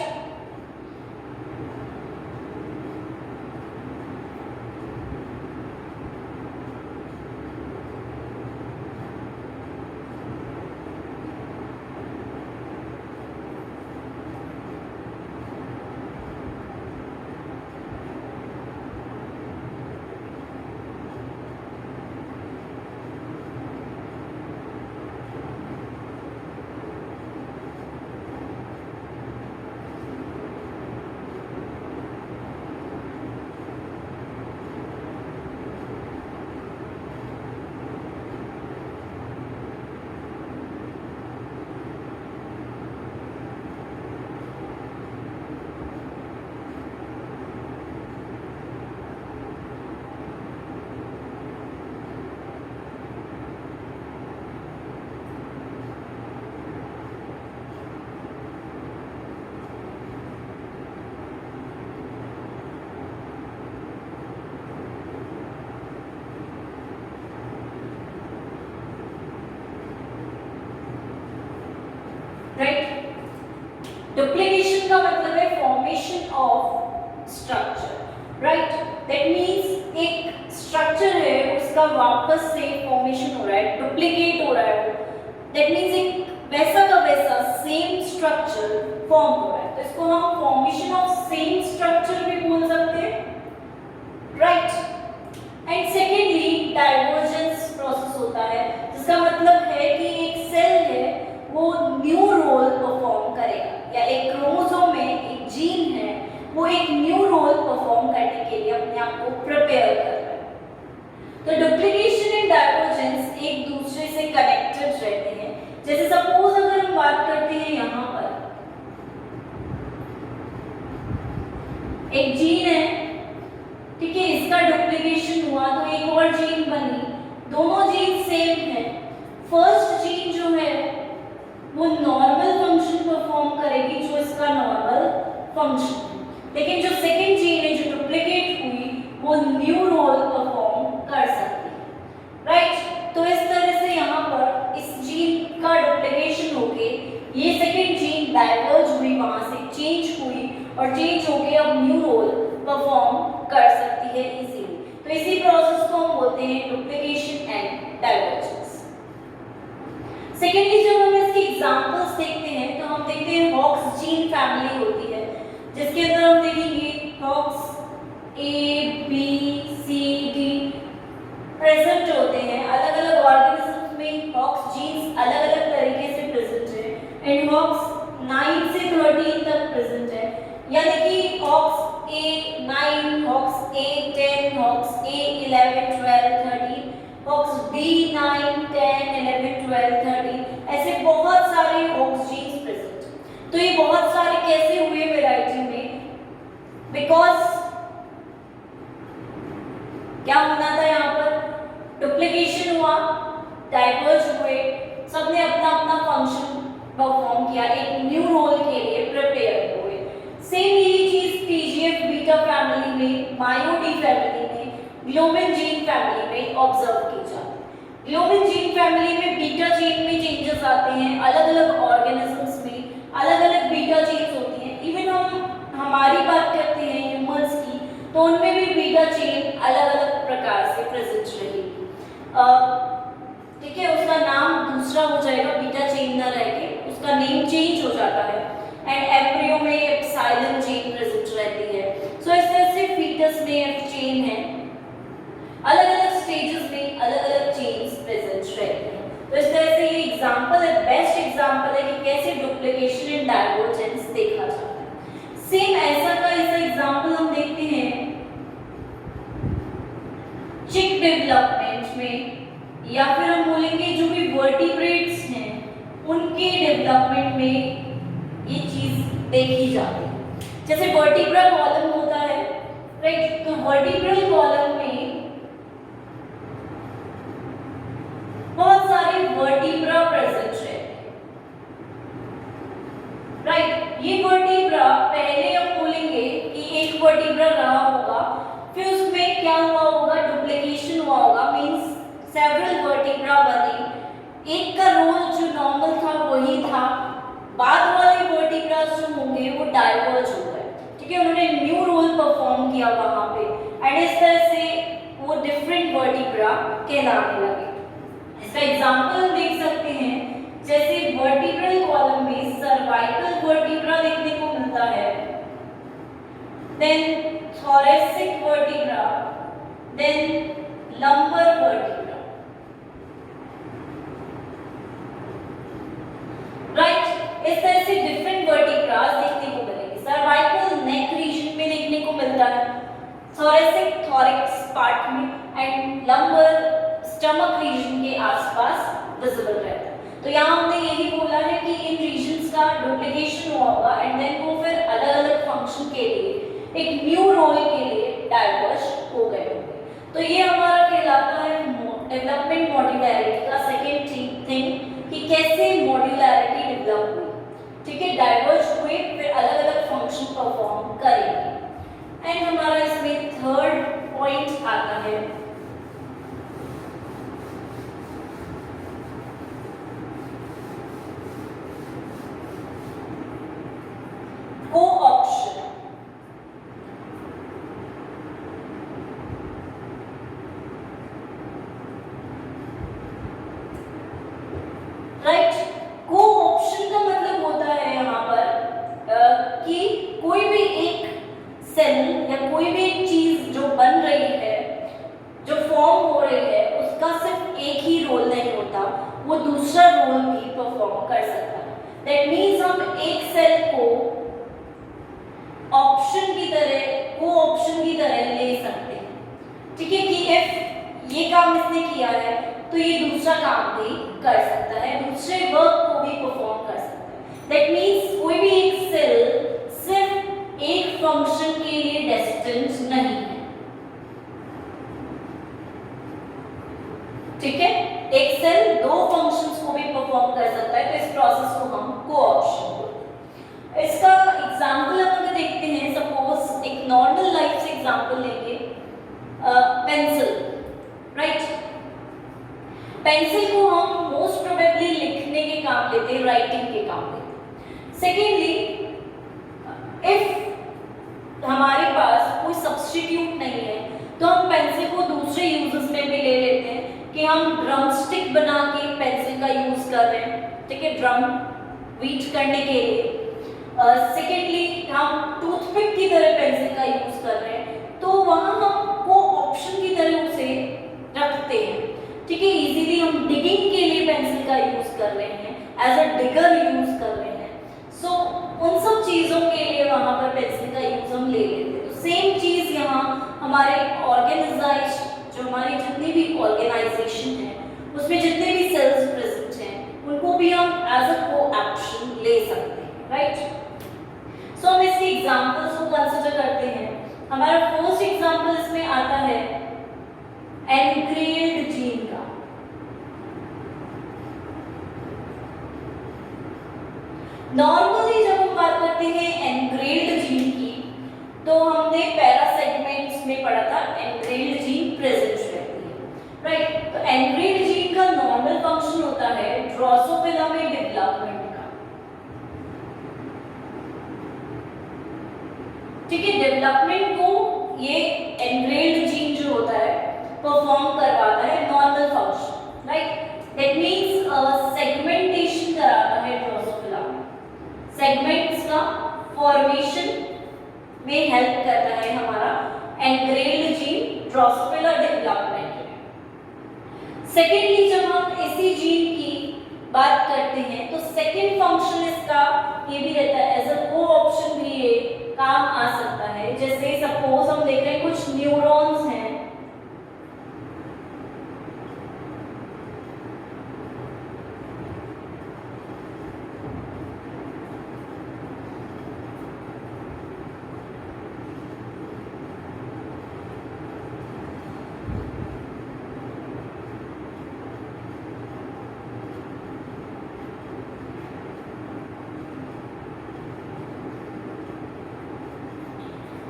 Duplication का मतलब है formation of structure, right. That means एक स्ट्रक्चर है उसका वापस से फॉर्मेशन हो रहा है, डुप्लीकेट हो रहा है। दैट मीन्स एक वैसा का वैसा सेम स्ट्रक्चर फॉर्म हो रहा है, तो इसको हम फॉर्मेशन ऑफ सेम स्ट्रक्चर भी बोल सकते हैं, right. And secondly divergence process होता है, जिसका मतलब है कि एक सेल है वो न्यू रोल परफॉर्म करेगा, या एक क्रोमोसोम में एक जीन है वो एक न्यू रोल परफॉर्म करने के लिए अपने आप को प्रिपेयर कर रहा है। तो डुप्लीकेशन एंड डाइवर्जेंस एक दूसरे से कनेक्टेड रहते हैं। जैसे सपोज अगर हम बात करते हैं यहाँ पर एक जीन है, ठीक है, इसका डुप्लीकेशन हुआ तो एक और जीन बनी, दोनों जीन सेम है। फर्स्ट जीन जो है वो नॉर्मल फंक्शन परफॉर्म करेगी, जो इसका नॉर्मल फंक्शन है, लेकिन जो सेकंड जीन है जो डुप्लीकेट हुई वो न्यू रोल परफॉर्म कर सकती है, राइट। तो इस तरह से यहाँ पर इस जीन का डुप्लीकेशन होके ये सेकंड जीन डाइवर्ज हुई, वहां से चेंज हुई और चेंज होके अब न्यू रोल परफॉर्म कर सकती है इजीली। तो इसी प्रोसेस को हम बोलते हैं डुप्लीकेशन एंड डाइवर्जेंस। सेकेंडली जब हम इसके एग्जांपल्स देखते हैं तो हम देखते हैं हॉक्स जीन फैमिली होती है, जिसके अंदर हम देखेंगे hox A B C D present होते हैं। अलग अलग ऑर्गेनिज्म में हॉक्स जीन्स अलग अलग तरीके से प्रेजेंट है एंड हॉक्स 9 से 13 तक प्रेजेंट है, यानी कि हॉक्स ए 9, हॉक्स ए 10, हॉक्स ए 11, 12, 13, हॉक्स बी 9, 10, 11, 12, 13, ऐसे बहुत सारे हॉक्स जीन्स प्रेजेंट है। तो ये बहुत सारे कैसे हुए वैरायटी में? बिकॉज क्या होना था यहाँ पर? डुप्लीकेशन हुआ, डाइवर्ज हुए, सबने अपना अपना फंक्शन परफॉर्म किया, एक न्यू रोल के लिए प्रिपेयर हुए। सेम यही चीज पीजीएफ बीटा फैमिली में, मायोडी फैमिली में, ग्लोबिन जीन फैमिली में ऑब्जर्व की जाती है। ग्लोबिन जीन फैमिली में बीटा चेन में चेंजेस आते हैं, अलग अलग ऑर्गेनिजम्स में अलग अलग बीटा चेन्स होती हैं। इवन हम हमारी बात करते हैं ह्यूमंस की, तो उनमें भी बीटा चेन अलग अलग प्रकार से प्रेजेंट रहेगी, ठीक है, उसका नाम दूसरा हो जाएगा, बीटा चेन ना रह के उसका नेम चेंज हो जाता है। एंड एम्ब्रियो में एप्सिलॉन चेन प्रेजेंट रहती है। सो इस तरह से फीटस में एफ चेन है, अलग अलग स्टेजेस में अलग अलग चेन्स प्रेजेंट रहती हैं। तो इस तरह से ये एग्जांपल है, बेस्ट एग्जांपल है कि कैसे डुप्लीकेशन एंड डाइवर्जेंस देखा जाता है। सेम ऐसा का ऐसा एग्जांपल हम देखते हैं चिक डेवलपमेंट में, या फिर हम बोलेंगे जो भी वर्टिब्रेट्स हैं उनके डेवलपमेंट में ये चीज देखी जाती है। जैसे वर्टिब्रा कॉलम होता है, राइट, तो वर्टिब्रल कॉलम में बहुत सारे वर्टिब्रा प्रेजेंट है, राइट। ये वर्टिब्रा पहले हम बोलेंगे कि एक वर्टिब्रा रहा होगा, फिर उसमें क्या हुआ होगा, डुप्लीकेशन हुआ होगा, मींस सेवरल वर्टिब्रा बने। एक का रोल जो नॉर्मल था वही था, बाद वाले वर्टिब्रास जो होंगे वो डाइवर्ज हो गए, ठीक है, उन्होंने न्यू रोल परफॉर्म किया वहां पे, एंड इस तरह से वो डिफरेंट वर्टिब्रा कहलाने लगे। इसका एग्जांपल हम देख सकते हैं, जैसे वर्टिब्रल कॉलम में सर्वाइकल वर्टिब्रा देखने को मिलता है, then thoracic vertebra, then lumbar vertebra, right। इस तरह से डिफरेंट वर्टिब्रास देखने को मिलेंगे। सर्वाइकल नेक रीजन में देखने को मिलता है, thoracic थॉरिक्स पार्ट में, एंड लंबर स्टमक रीजन के आसपास विजिबल रहता है। तो यहाँ हमने यही बोला है कि इन रीजन्स का डुप्लीकेशन हुआ होगा एंड देन वो फिर अलग अलग फंक्शन के लिए एक न्यू रोल के लिए डाइवर्ज हो गए होंगे। तो ये हमारा कहलाता है डेवलपमेंट मॉड्यूलैरिटी का सेकेंड थिंग कि कैसे मॉड्यूलैरिटी डेवलप हुई, ठीक है, डाइवर्ज हुए फिर अलग अलग फंक्शन परफॉर्म करेंगे। एंड हमारा इसमें थर्ड पॉइंट आता है कर सकता है। दैट मीन्स हम एक सेल को ऑप्शन की तरह, को ऑप्शन की तरह ले सकते हैं, ठीक है, कि इफ ये काम इसने किया है तो ये दूसरा काम भी कर सकता है, दूसरे वर्क को भी परफॉर्म कर सकता है। दैट मीन्स कोई भी एक सेल सिर्फ एक फंक्शन के लिए डेस्टिन्ड नहीं है, ठीक है, एक सेल दो फंक्शंस को भी परफॉर्म कर सकता है, तो इस प्रोसेस को हम कोऑप्शन बोलते हैं। इसका एग्जांपल हम अगर देखते हैं, सपोज एक नॉर्मल लाइफ से एग्जांपल लेंगे, पेंसिल, राइट। पेंसिल को हम मोस्ट प्रोबेबली लिखने के काम लेते हैं, राइटिंग के काम लेते हैं। सेकेंडली, इफ हमारे पास कोई सब्स्टिट्यूट नहीं है तो हम पेंसिल को दूसरे यूजेस में भी ले लेते हैं, कि हम ड्रम स्टिक बना के पेंसिल का यूज कर रहे हैं, ठीक है, ड्रम बीट करने के लिए। सेकेंडली, हम टूथपिक की तरह पेंसिल का यूज कर रहे हैं, तो वहां हम को ऑप्शन की तरह उसे रखते हैं, ठीक है। इजीली हम डिगिंग के लिए पेंसिल का यूज कर रहे हैं, एज अ डिगर यूज कर रहे हैं, सो उन सब चीजों के लिए वहां पर पेंसिल का यूज हम ले लेते हैं। तो सेम चीज यहाँ हमारे ऑर्गेनाइज, जो हमारी जितनी भी ऑर्गेनाइजेशन है उसमें जितने भी सेल्स प्रेजेंट हैं उनको भी हम एज अ को-ऑप्शन ले सकते हैं, राइट। सो हम इसके एग्जांपल्स को कंसीडर करते हैं। हमारा फर्स्ट एग्जांपल इसमें आता है एनग्रेल्ड जीन का। नॉर्मली जब हम बात करते हैं एनग्रेल्ड जीन की, तो हमने पैरासेगमेंट्स में पढ़ा था एनग्रेल्ड जीन प्रेजेंट रहती है, राइट। तो एनग्रेल्ड जीन का नॉर्मल फंक्शन होता है ड्रोसोफिला में डेवलपमेंट का, ठीक है। डेवलपमेंट को ये एनग्रेल्ड जीन जो होता है परफॉर्म करवाता है, normal function, right. That means segmentation कराता है ड्रोसोफिला में, सेगमेंट्स का फॉर्मेशन में हेल्प करता है हमारा एनग्रेल्ड जीन ड्रोसोफिला डेवलपमेंट में। सेकेंडली, जब हम इसी जीन की बात करते हैं तो सेकेंड फंक्शन इसका ये भी रहता है, एज अ को-ऑप्शन भी ये काम आ सकता है। जैसे सपोज हम देख रहे हैं कुछ न्यूरॉन्स हैं,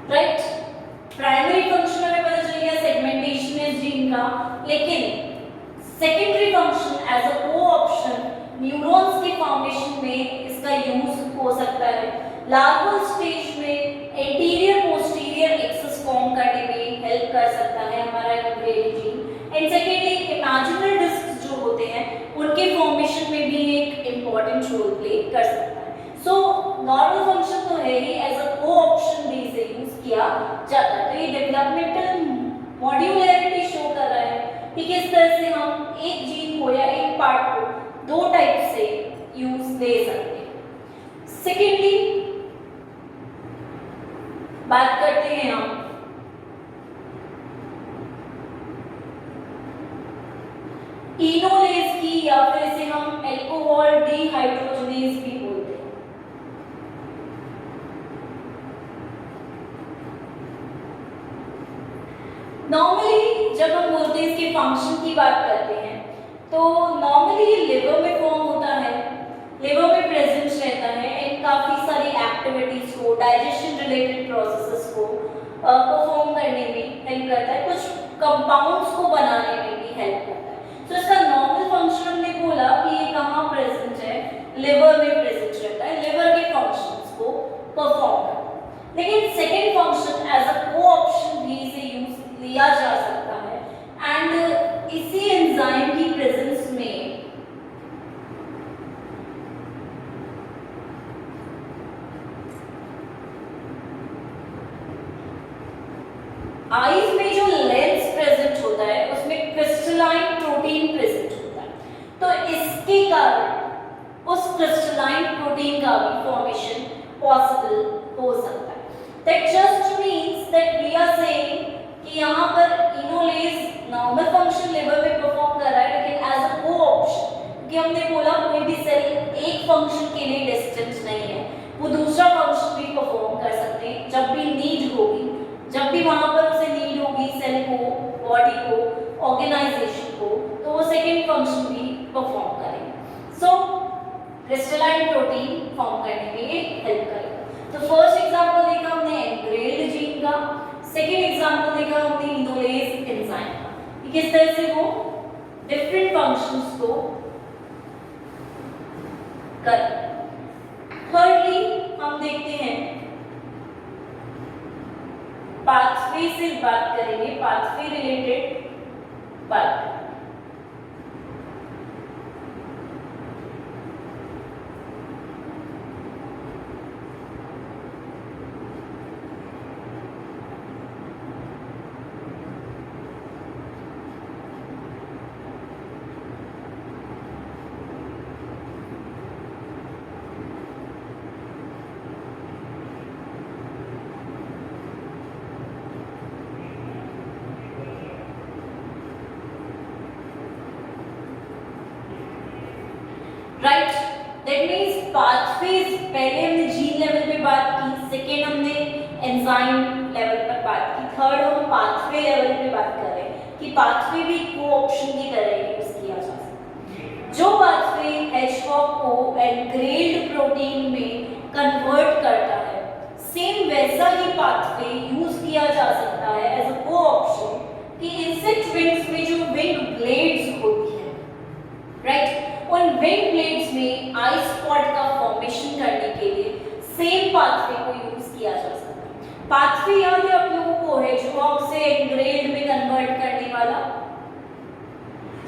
राइट। प्राइमरी फंक्शन हमें पता चल गया सेगमेंटेशन है जीन का, लेकिन secondary function as a co-option neurons के फॉर्मेशन में इसका यूज हो सकता है। लार्वल स्टेज में एंटीरियर पोस्टीरियर एक्सिस फॉर्म करने में हेल्प कर सकता है हमारा engrailed gene. And secondly, imaginary disc जो होते हैं उनके फॉर्मेशन में भी एक इंपॉर्टेंट रोल प्ले कर सकता है। सो नॉर्मल फंक्शन तो है ही, एज अ को-ऑप्शन भी इसे यूज किया जाता है। तो ये डेवलपमेंटल मॉड्यूलैरिटी शो कर रहा है कि किस तरह से हम एक जीन को या एक पार्ट को दो टाइप से यूज दे सकते हैं। सेकेंडली, बात करते हैं हम इनोलेज की, या फिर इसे हम अल्कोहल डिहाइड्रोजनेज भी बोलते हैं। नॉर्मली जब हम बोलते हैं इसके फंक्शन की बात करते हैं तो नॉर्मली ये लिवर में फॉर्म होता है, लिवर में प्रेजेंट रहता है एंड काफी सारी एक्टिविटीज को, डाइजेशन रिलेटेड प्रोसेसेस को परफॉर्म करने में हेल्प करता है, कुछ कंपाउंड्स को बनाने में भी हेल्प करता है। तो इसका नॉर्मल फंक्शन हमने बोला कि ये कहाँ प्रेजेंट है, लिवर में प्रेजेंट रहता है, लिवर के फंक्शंस को परफॉर्म करता है। लेकिन सेकेंड फंक्शन एज अ को-ऑप्शन भी इसे यूज लिया जा सकता है एंड इसी एंजाइम की प्रेजेंस में आईज में जो लेंस प्रेजेंट होता है उसमें क्रिस्टलाइन प्रोटीन प्रेजेंट होता है। तो इसके कारण उस क्रिस्टलाइन प्रोटीन का भी फॉर्मेशन पॉसिबल हो सकता है। That just means that we are saying कि यहाँ पर इनोलेज नॉर्मल फंक्शन लेवल पे परफॉर्म कर रहा है, लेकिन एज अ को ऑप्शन, कि हमने बोला कोई भी सेल एक फंक्शन के लिए डेस्टिन्ड नहीं है, वो दूसरा फंक्शन भी परफॉर्म कर सकते हैं जब भी नीड होगी, जब भी वहां पर उसे नीड होगी सेल को, बॉडी को, ऑर्गेनाइजेशन को, तो वो सेकेंड फंक्शन भी परफॉर्म करेंगे। सो क्रिस्टलाइन प्रोटीन फॉर्म करने के लिए हेल्प करेगा। तो फर्स्ट एग्जांपल देखा हमने एनग्रेल्ड जीन का, सेकेंड एग्जांपल देखा हमने इनोलेज एंजाइम का, कि किस तरह से वो डिफरेंट फंक्शंस को कर। थर्डली हम देखते हैं पाथवे से बात करेंगे, पाथवे रिलेटेड बात। राइट, दैट मीन्स पाथवेज, पहले हमने जीन लेवल पे बात की, सेकेंड हमने एंजाइम लेवल पर बात की, थर्ड हम पाथवे लेवल पे बात कर रहे हैं कि पाथवे भी को ऑप्शन की तरह यूज किया जा सकता है। जो पाथवे H-Hop को एनग्रेल्ड प्रोटीन में कन्वर्ट करता है, सेम वैसा ही पाथवे यूज किया जा सकता है एज अ को ऑप्शन कि इंसेक्ट विंग्स में जो विंग ब्लेड्स होती है, राइट, उन विंग ब्लेड्स में आई स्पॉट का फॉर्मेशन करने के लिए सेम पाथवे को यूज किया जा सकता है। पाथवे याद है आप लोगों को H-Hop से एनग्रेल्ड में कन्वर्ट करने वाला,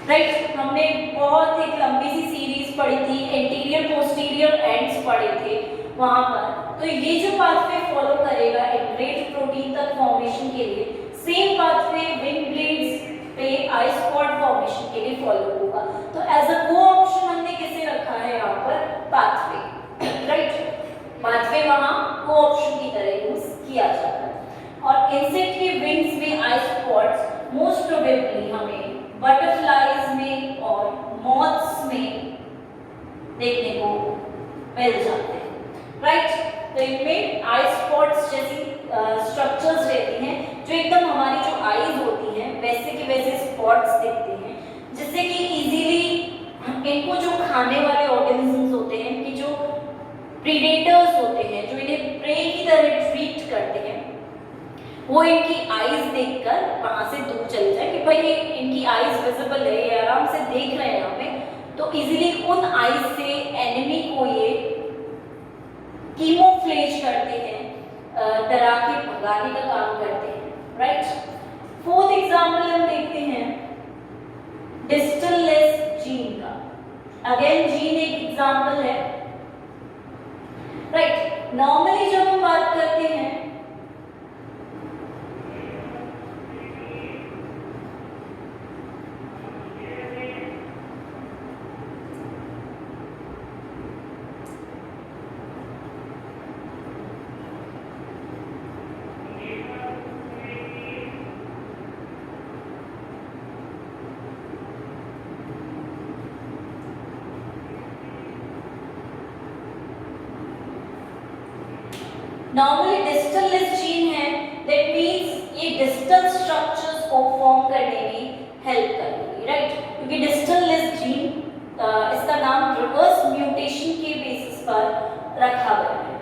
राइट, हमने बहुत एक लंबी सी सीरीज पढ़ी थी, एंटीरियर पोस्टीरियर एंड्स पढ़े थे वहां पर। तो ये जो पाथवे फॉलो करेगा एनग्रेल्ड प्रोटीन तक फॉर्मेशन के लिए, सेम पाथवे विंग ब्लेड्स पे आई स्पॉट फॉर्मेशन के लिए फॉलो होगा। तो एज अ को ऑप्शन हमने किसे रखा है यहाँ पर, पाथवे, राइट, पाथवे वहां को ऑप्शन की तरह यूज किया जाता है। और इंसेक्ट के विंग्स में आई स्पॉट्स मोस्ट प्रोबेबली हमें बटरफ्लाइज में और मॉथ्स में देखने को मिल जाते हैं, राइट। तो इनमें आई स्पॉट्स जैसी स्ट्रक्चर्स रहती हैं जो एकदम हमारी जो आईज होती हैं वैसे के वैसे स्पॉट्स दिखते हैं, जिससे कि इजीली इनको जो खाने वाले ऑर्गेनिजम्स होते हैं, इनके जो प्रीडेटर्स होते हैं जो इन्हें प्रे की तरह ट्रीट करते हैं, वो इनकी आईज देखकर वहां से दूर चले जाए कि भाई ये इनकी आईज विजिबल है, ये आराम से देख रहे हैं हमें, तो इजीली उन आईज से एनिमी को ये कीमोफ्लेज करते हैं, डरा के भगाने का काम करते हैं, राइट। फोर्थ एग्जाम्पल हम देखते हैं डिस्टल-लेस जीन का। अगेन जीन एक एग्जाम्पल है, राइट। नॉर्मली जब हम बात करते हैं नॉर्मली डिस्टल-लेस जीन है, दैट मींस ये डिस्टल स्ट्रक्चर्स को फॉर्म करने में हेल्प करेगी, राइट, क्योंकि डिस्टल-लेस जीन इसका नाम रिवर्स म्यूटेशन के बेसिस पर रखा गया है।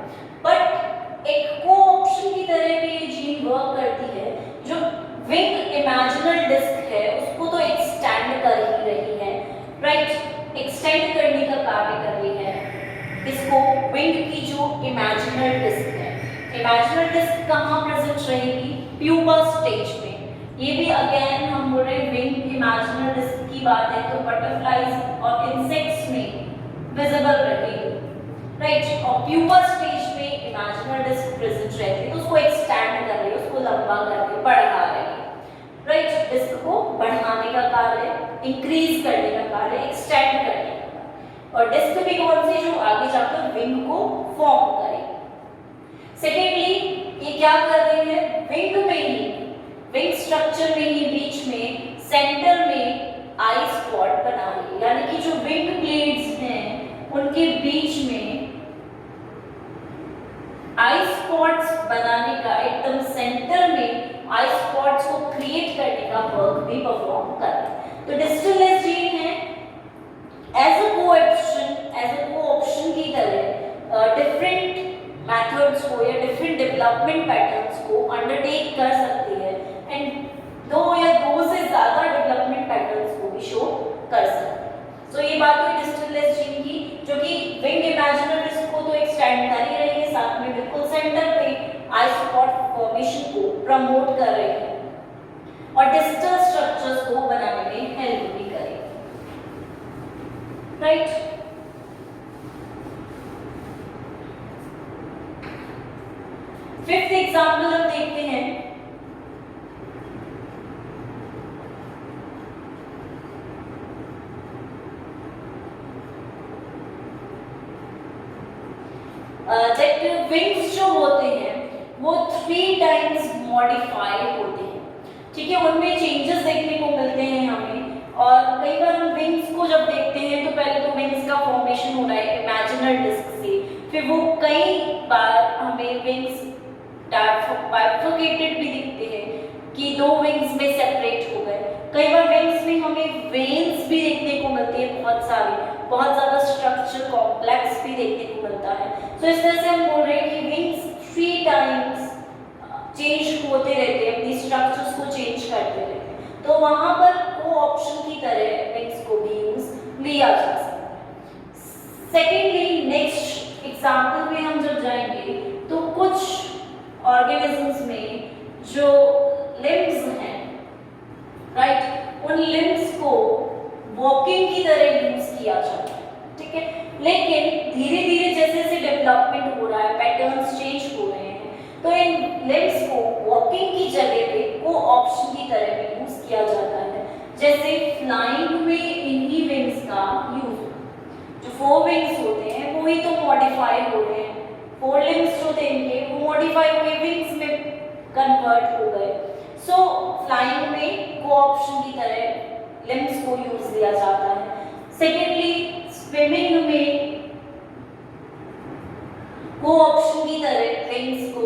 बट एक को ऑप्शन की तरह भी ये जीन वर्क करती है, जो विंग इमेजिनल डिस्क है उसको तो एक्सटेंड कर ही रही है, राइट, एक्सटेंड करने का कार्य कर रही है इसको विंग की जो इमेजिनल डिस्क है। इमेजिनल डिस्क कहाँ प्रेजेंट रहेगी, प्यूपर स्टेज में। ये भी अगेन हम बोल रहे विंग इमेजिनल डिस्क की बात है तो बटरफ्लाइज और इंसेक्ट्स में विजिबल रहेगी, राइट, और प्यूपर स्टेज में इमेजिनल डिस्क प्रेजेंट रहती है तो उसको एक्सटेंड कर रही है, उसको लंबा करके बढ़ा रही है, राइट, डिस्क को बढ़ाने का कार्य, इंक्रीज करने का कार्य, एक्सटेंड करने का कार्य। और डिस्क भी कौन सी, जो आगे जाकर विंग को फॉर्म करेगी। सेकेंडली ये क्या कर रही है, विंग में ही, विंग स्ट्रक्चर में ही बीच में सेंटर में आई स्पॉट बना रही है, यानी कि जो विंग ब्लेड्स हैं उनके बीच में आई स्पॉट्स बनाने का, एकदम सेंटर में आई स्पॉट्स को क्रिएट करने का वर्क भी परफॉर्म कर रहा है। तो डिस्टल जीन है एज अ कोऑप्शन की तरह डिफरेंट मेथड्स को या डिफरेंट डेवलपमेंट पैटर्न्स को अंडरटेक कर सकती है एंड दो या दो से ज्यादा डेवलपमेंट पैटर्न्स को भी शो कर सकती है। सो ये बात हुई डिस्टल जीन की, जो कि विंग इमेजिनरी डिस्क को तो एक्सटेंड कर ही रही है, साथ में बिल्कुल सेंटर पे आई स्पॉट फॉर्मेशन को प्रमोट कर रही है और डिस्टल स्ट्रक्चर्स को बनाने में हेल्प भी करेगी, राइट। फिफ्थ एग्जाम्पल हम देखते हैं, दैट विंग्स जो होते हैं वो 3 टाइम्स मॉडिफाइड होते हैं, ठीक है, उनमें चेंजेस देखने को मिलते हैं हमें। और कई बार हम विंग्स को जब देखते हैं तो पहले तो विंग्स का फॉर्मेशन हो रहा है इमेजिनरी डिस्क से, फिर वो कई बार हमें विंग्स बाइफरकेटेड भी दिखते हैं कि 2 विंग्स में सेपरेट हो गए। कई बार विंग्स में हमें वेन्स भी देखने को मिलती है, बहुत सारी, बहुत ज़्यादा स्ट्रक्चर कॉम्प्लेक्स भी देखने को मिलता है। तो इस तरह से हम बोल रहे हैं कि विंग्स 3 टाइम्स चेंज होते रहते हैं, अपनी स्ट्रक्चर्स को चेंज करते रहते हैं। तो वहाँ पर को-ऑप्शन की तरह विंग्स को भी यूज लिया जा सकता है। सेकेंडली नेक्स्ट एग्जाम्पल में हम जब जाएंगे तो कुछ ऑर्गेनिजम्स में जो लिम्स हैं, राइट, उन लिम्स को वॉकिंग की तरह यूज किया जाता है, ठीक है, लेकिन धीरे धीरे जैसे जैसे डेवलपमेंट हो रहा है, पैटर्न्स चेंज हो रहे हैं, तो इन लिम्स को वॉकिंग की जगह पे को-ऑप्शन की तरह भी यूज किया जाता है। जैसे फ्लाइंग में इन्हीं विंग्स का यूज, जो 4 विंग्स होते हैं वो ही तो मॉडिफाई हो रहे हैं, 4 लिम्स जो थे इनके वो मॉडिफाई हो गए, विंग्स में कन्वर्ट हो गए। सो फ्लाइंग में को-ऑप्शन की तरह लिम्स को यूज लिया जाता है। सेकेंडली स्विमिंग में को-ऑप्शन की तरह विंग्स को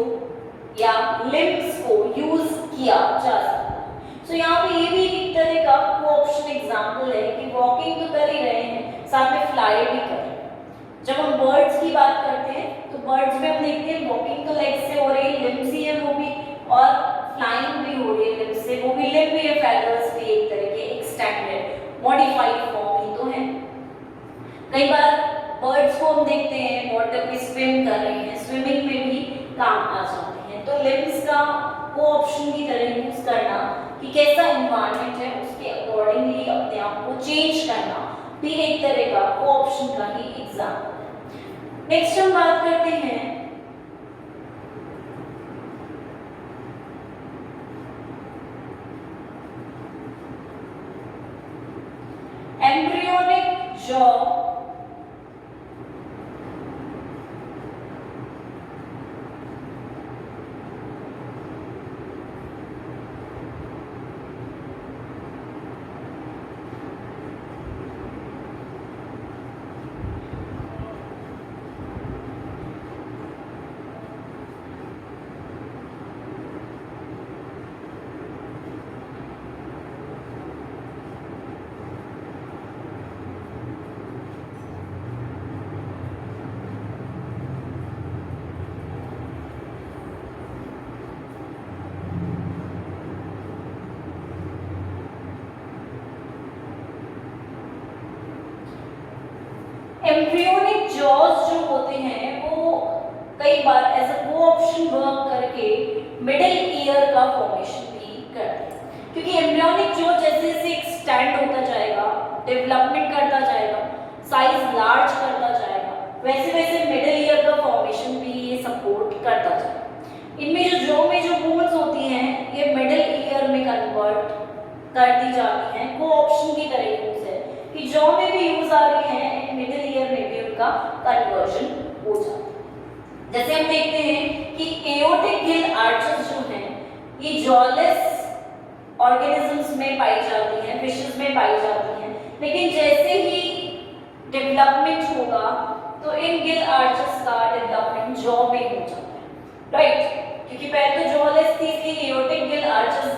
या लिम्स को यूज किया जा सकता है। सो यहाँ पे ये भी एक तरह का को-ऑप्शन एग्जाम्पल है कि वॉकिंग तो कर ही रहे हैं, साथ में फ्लाई भी कर रहे हैं। जब हम बर्ड्स की बात करते हैं तो बर्ड्स में हम देखते हैं वॉकिंग तो लेग से हो रही है, लिम्स ही है वो भी, और फ्लाइंग भी हो रही है लिम्स से, वो भी लिम्ब भी है, फेदर्स भी एक तरह के एक्सटेंडेड मॉडिफाइड फॉर्म ही तो है। कई बार बर्ड्स को हम देखते हैं वाटर में स्विम कर रही हैं, स्विमिंग में भी काम आ जाते हैं। तो लिम्स का को-ऑप्शन की तरह यूज करना कि कैसा एनवायरनमेंट है उसके अकॉर्डिंगली अपने आप को चेंज करना भी एक तरह का को-ऑप्शन का ही एग्जाम्पल है। नेक्स्ट हम बात करते हैं एम्ब्रियोनिक जॉ एम्ब्रियोनिक जॉज जो होते हैं वो कई बार एज अ को-ऑप्शन वर्क करके मिडिल ईयर का फॉर्मेशन भी करते हैं, क्योंकि एम्ब्रियोनिक जॉ जैसे जैसे एक्सटेंड होता जाएगा, डेवलपमेंट करता जाएगा, साइज लार्ज करता जाएगा, वैसे वैसे मिडिल ईयर का फॉर्मेशन भी ये सपोर्ट करता जाएगा। इनमें जो जॉ में जो बोन्स होती हैं ये मिडिल ईयर में कन्वर्ट कर दी जाती हैं, को-ऑप्शन की तरह यूज है कि जॉ में भी यूज आ रही है, मिडिल ईयर इनका कन्वर्जन हो जाता है। जैसे हम देखते हैं कि एओर्टिक गिल आर्चेस जो हैं ये जॉलेस ऑर्गेनिजम्स में पाई जाती हैं, फिशेस में पाई जाती हैं, लेकिन जैसे ही डेवलपमेंट होगा तो इन गिल आर्चेस का डेवलपमेंट जॉ में हो जाता है, राइट? क्योंकि पहले तो जॉलेस थी इसलिए एओर्टिक गिल आर्चेस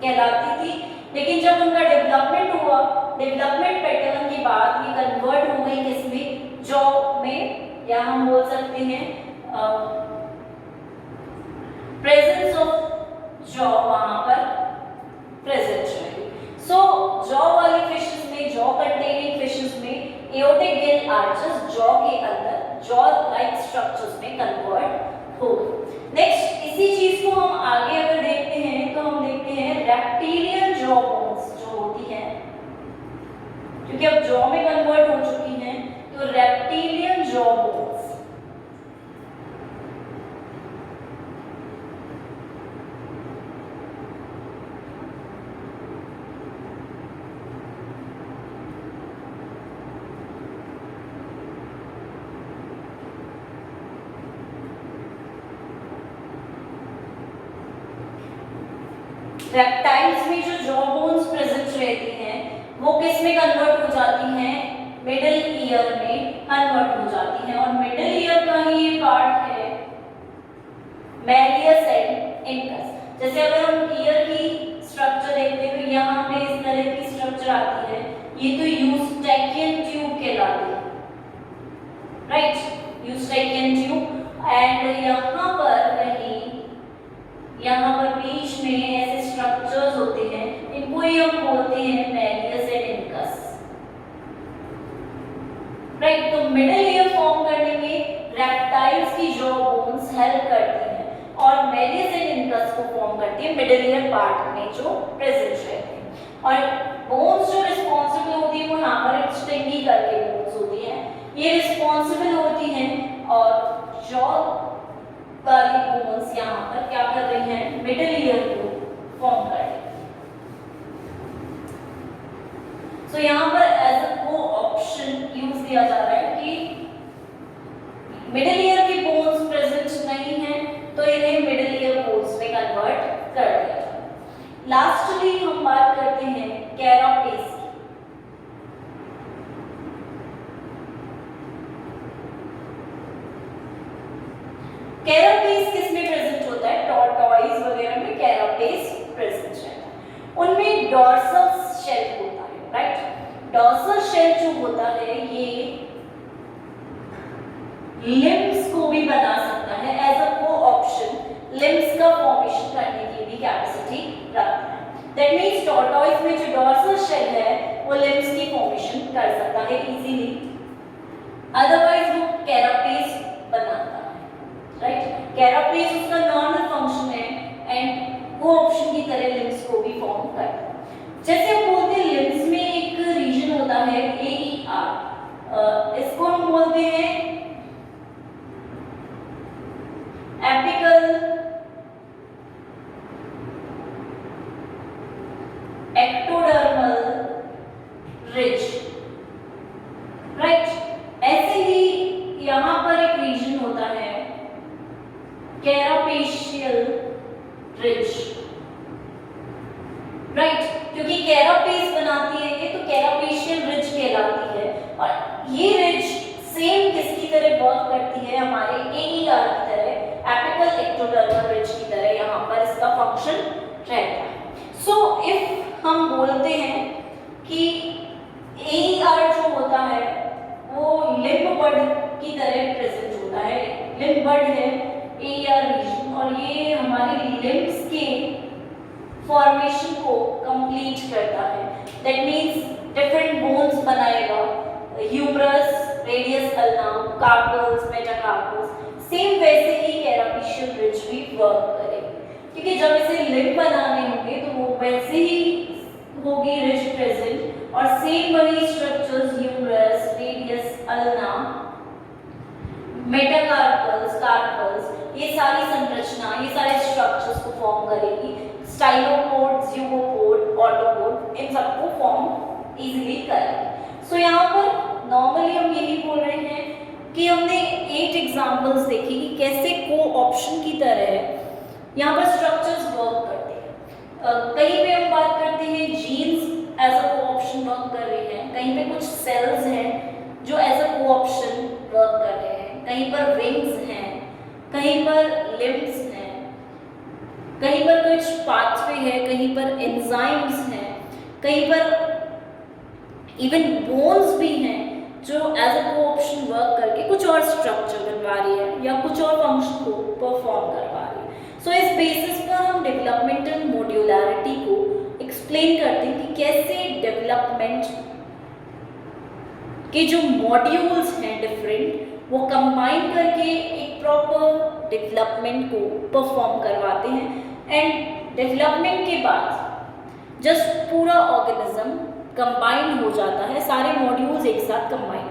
कहलाती थी, लेकिन जब उनका डेवलपमेंट हुआ, डेवलपमेंट पैटर्न के बाद ये कन्वर्ट हो गई किसमें? जॉ में, या हम बोल सकते हैं प्रेजेंस ऑफ जॉ वहां पर प्रेजेंट रहेगी। सो जॉ वाली फिशेस में, जॉ कंटेनिंग फिशेस में एओर्टिक गिल आर्चेस जॉ के अंदर जॉ लाइक स्ट्रक्चर्स में कन्वर्ट हो गए। नेक्स्ट इसी चीज को हम आगे अगर देखते हैं तो हम देखते हैं रेप्टिलियन जॉ बोन्स जो होती हैं, क्योंकि अब जॉ में कन्वर्ट हो चुकी हैं, तो रेप्टिलियन जॉ बोन्स रेप्टाइल्स में जो जॉ बोन्स प्रेजेंट रहती हैं वो किस में कन्वर्ट हो जाती हैं? मिडिल ईयर में कन्वर्ट हो जाती हैं, और मिडिल ईयर का ही ये पार्ट है मैलियस एंड इनकस। जैसे अगर हम ईयर की स्ट्रक्चर देखते हैं तो यहाँ पे इस तरह की स्ट्रक्चर आती है, ये तो यूस्टैकियन ट्यूब कहलाती है, राइट? यूस्टैकियन ट्यूब। एंड यहाँ पर कहीं, यहाँ पर बीच में ऐसे स्ट्रक्चर्स होते हैं, इनको ही हम बोलते हैं मैलियस एंड इनकस, राइट? तो मिडिल ईयर फॉर्म करने में रेप्टाइल्स की जॉ बोन्स हेल्प करती हैं, और मैलियस एंड इनकस को फॉर्म करती है मिडिल ईयर पार्ट में जो प्रेजेंट रहते हैं। और बोन्स जो रिस्पॉन्सिबल होती है वो यहाँ पर स्टिंगी करके बोन्स होती हैं, ये रिस्पॉन्सिबल होती हैं, और जॉ वाली बोन्स यहाँ पर क्या कर रही हैं? मिडिल ईयर को फॉर्म कर रही हैं। सो यहाँ पर एज अ को ऑप्शन यूज दिया जा रहा है कि मिडिल ईयर की बोन्स प्रेजेंट नहीं है तो इन्हें मिडिल ईयर बोन्स में कन्वर्ट कर दिया जाए। लास्टली हम बात करते हैं कैरापेस की। कैरापेस किस में प्रेजेंट होता है? टॉर्टॉइज वगैरह में कैरापेस प्रेजेंट रहता है। उनमें डॉर्सल शेल होता है, राइट? डॉर्सल शेल जो होता है ये लिम्स को भी बना सकता है, एज अ को ऑप्शन लिम्स का फॉर्मेशन करने की भी कैपेसिटी रखता है। दैट मींस टॉर्टॉइज में जो डॉर्सल शेल है वो लिम्स की फॉर्मेशन कर सकता है इजीली, अदरवाइज वो कैरापेस बनाता है, राइट? कैरापेस उसका नॉर्मल फंक्शन है एंड वो ऑप्शन की तरह लिम्स को भी फॉर्म करता है। जैसे हम बोलते हैं लिम्स में एक रीजन होता है AER, इसको हम बोलते हैं एपिकल एक्टोडर्मल रिज, राइट? ऐसे ही यहाँ पर एक रीजन होता है कैरापेशियल रिज, राइट? क्योंकि कैरापेस बनाती है ये, तो कैरापेशियल रिज कहलाती है, और ये रिज सेम किसकी तरह वर्क करती है? हमारे AER की तरह, एपिकल एक्टोडर्मल रिज की तरह यहाँ पर इसका फंक्शन रहता है। सो इफ हम बोलते हैं कि AER जो होता है वो लिम्ब बड की तरह प्रेजेंट होता है, लिम्ब बड है AER रीजन, और ये हमारे लिम्ब्स के फॉर्मेशन को कंप्लीट करता है। दैट मींस डिफरेंट बोन्स बनाएगा, humerus, radius ulna, carpals, metacarpals, same वैसे ही कैरापेशियल रिज भी वर्क करेगी, क्योंकि जब इसे लिम्ब बनाने होंगे तो वो वैसे ही होगी रिज प्रेजेंट, और सेम वही structures humerus, radius ulna, metacarpals, carpals, ये सारी संरचना, ये सारे स्ट्रक्चर्स को फॉर्म करेगी। स्टाइलोपोड, ज़्यूगोपोड, ऑटोपोड, इन सबको फॉर्म इजीली करेगी। सो यहाँ पर नॉर्मली हम यही बोल रहे हैं कि हमने 8 एग्जाम्पल्स देखे कि कैसे को-ऑप्शन की तरह यहाँ पर स्ट्रक्चर्स वर्क करते हैं। कहीं पे हम बात करते हैं जीन्स एज अ को-ऑप्शन वर्क कर रहे हैं, कहीं पे कुछ सेल्स हैं जो एज अ को-ऑप्शन वर्क कर रहे हैं, कहीं पर विंग्स हैं, कहीं पर लिम्ब्स हैं, कहीं पर कुछ पाथवे है, कहीं पर एंजाइम्स हैं, कहीं पर इवन बोन्स भी हैं जो एज अ को-ऑप्शन वर्क करके कुछ और स्ट्रक्चर बनवा रही है या कुछ और फंक्शन को परफॉर्म करवा रही है। सो इस बेसिस पर हम डेवलपमेंटल मॉड्यूलैरिटी को एक्सप्लेन करते हैं कि कैसे डेवलपमेंट के जो मॉड्यूल्स हैं डिफरेंट, वो कंबाइन करके एक प्रॉपर डेवलपमेंट को परफॉर्म करवाते हैं। एंड डेवलपमेंट के बाद जस्ट पूरा ऑर्गेनिज्म कंबाइन हो जाता है, सारे मॉड्यूल्स एक साथ कंबाइन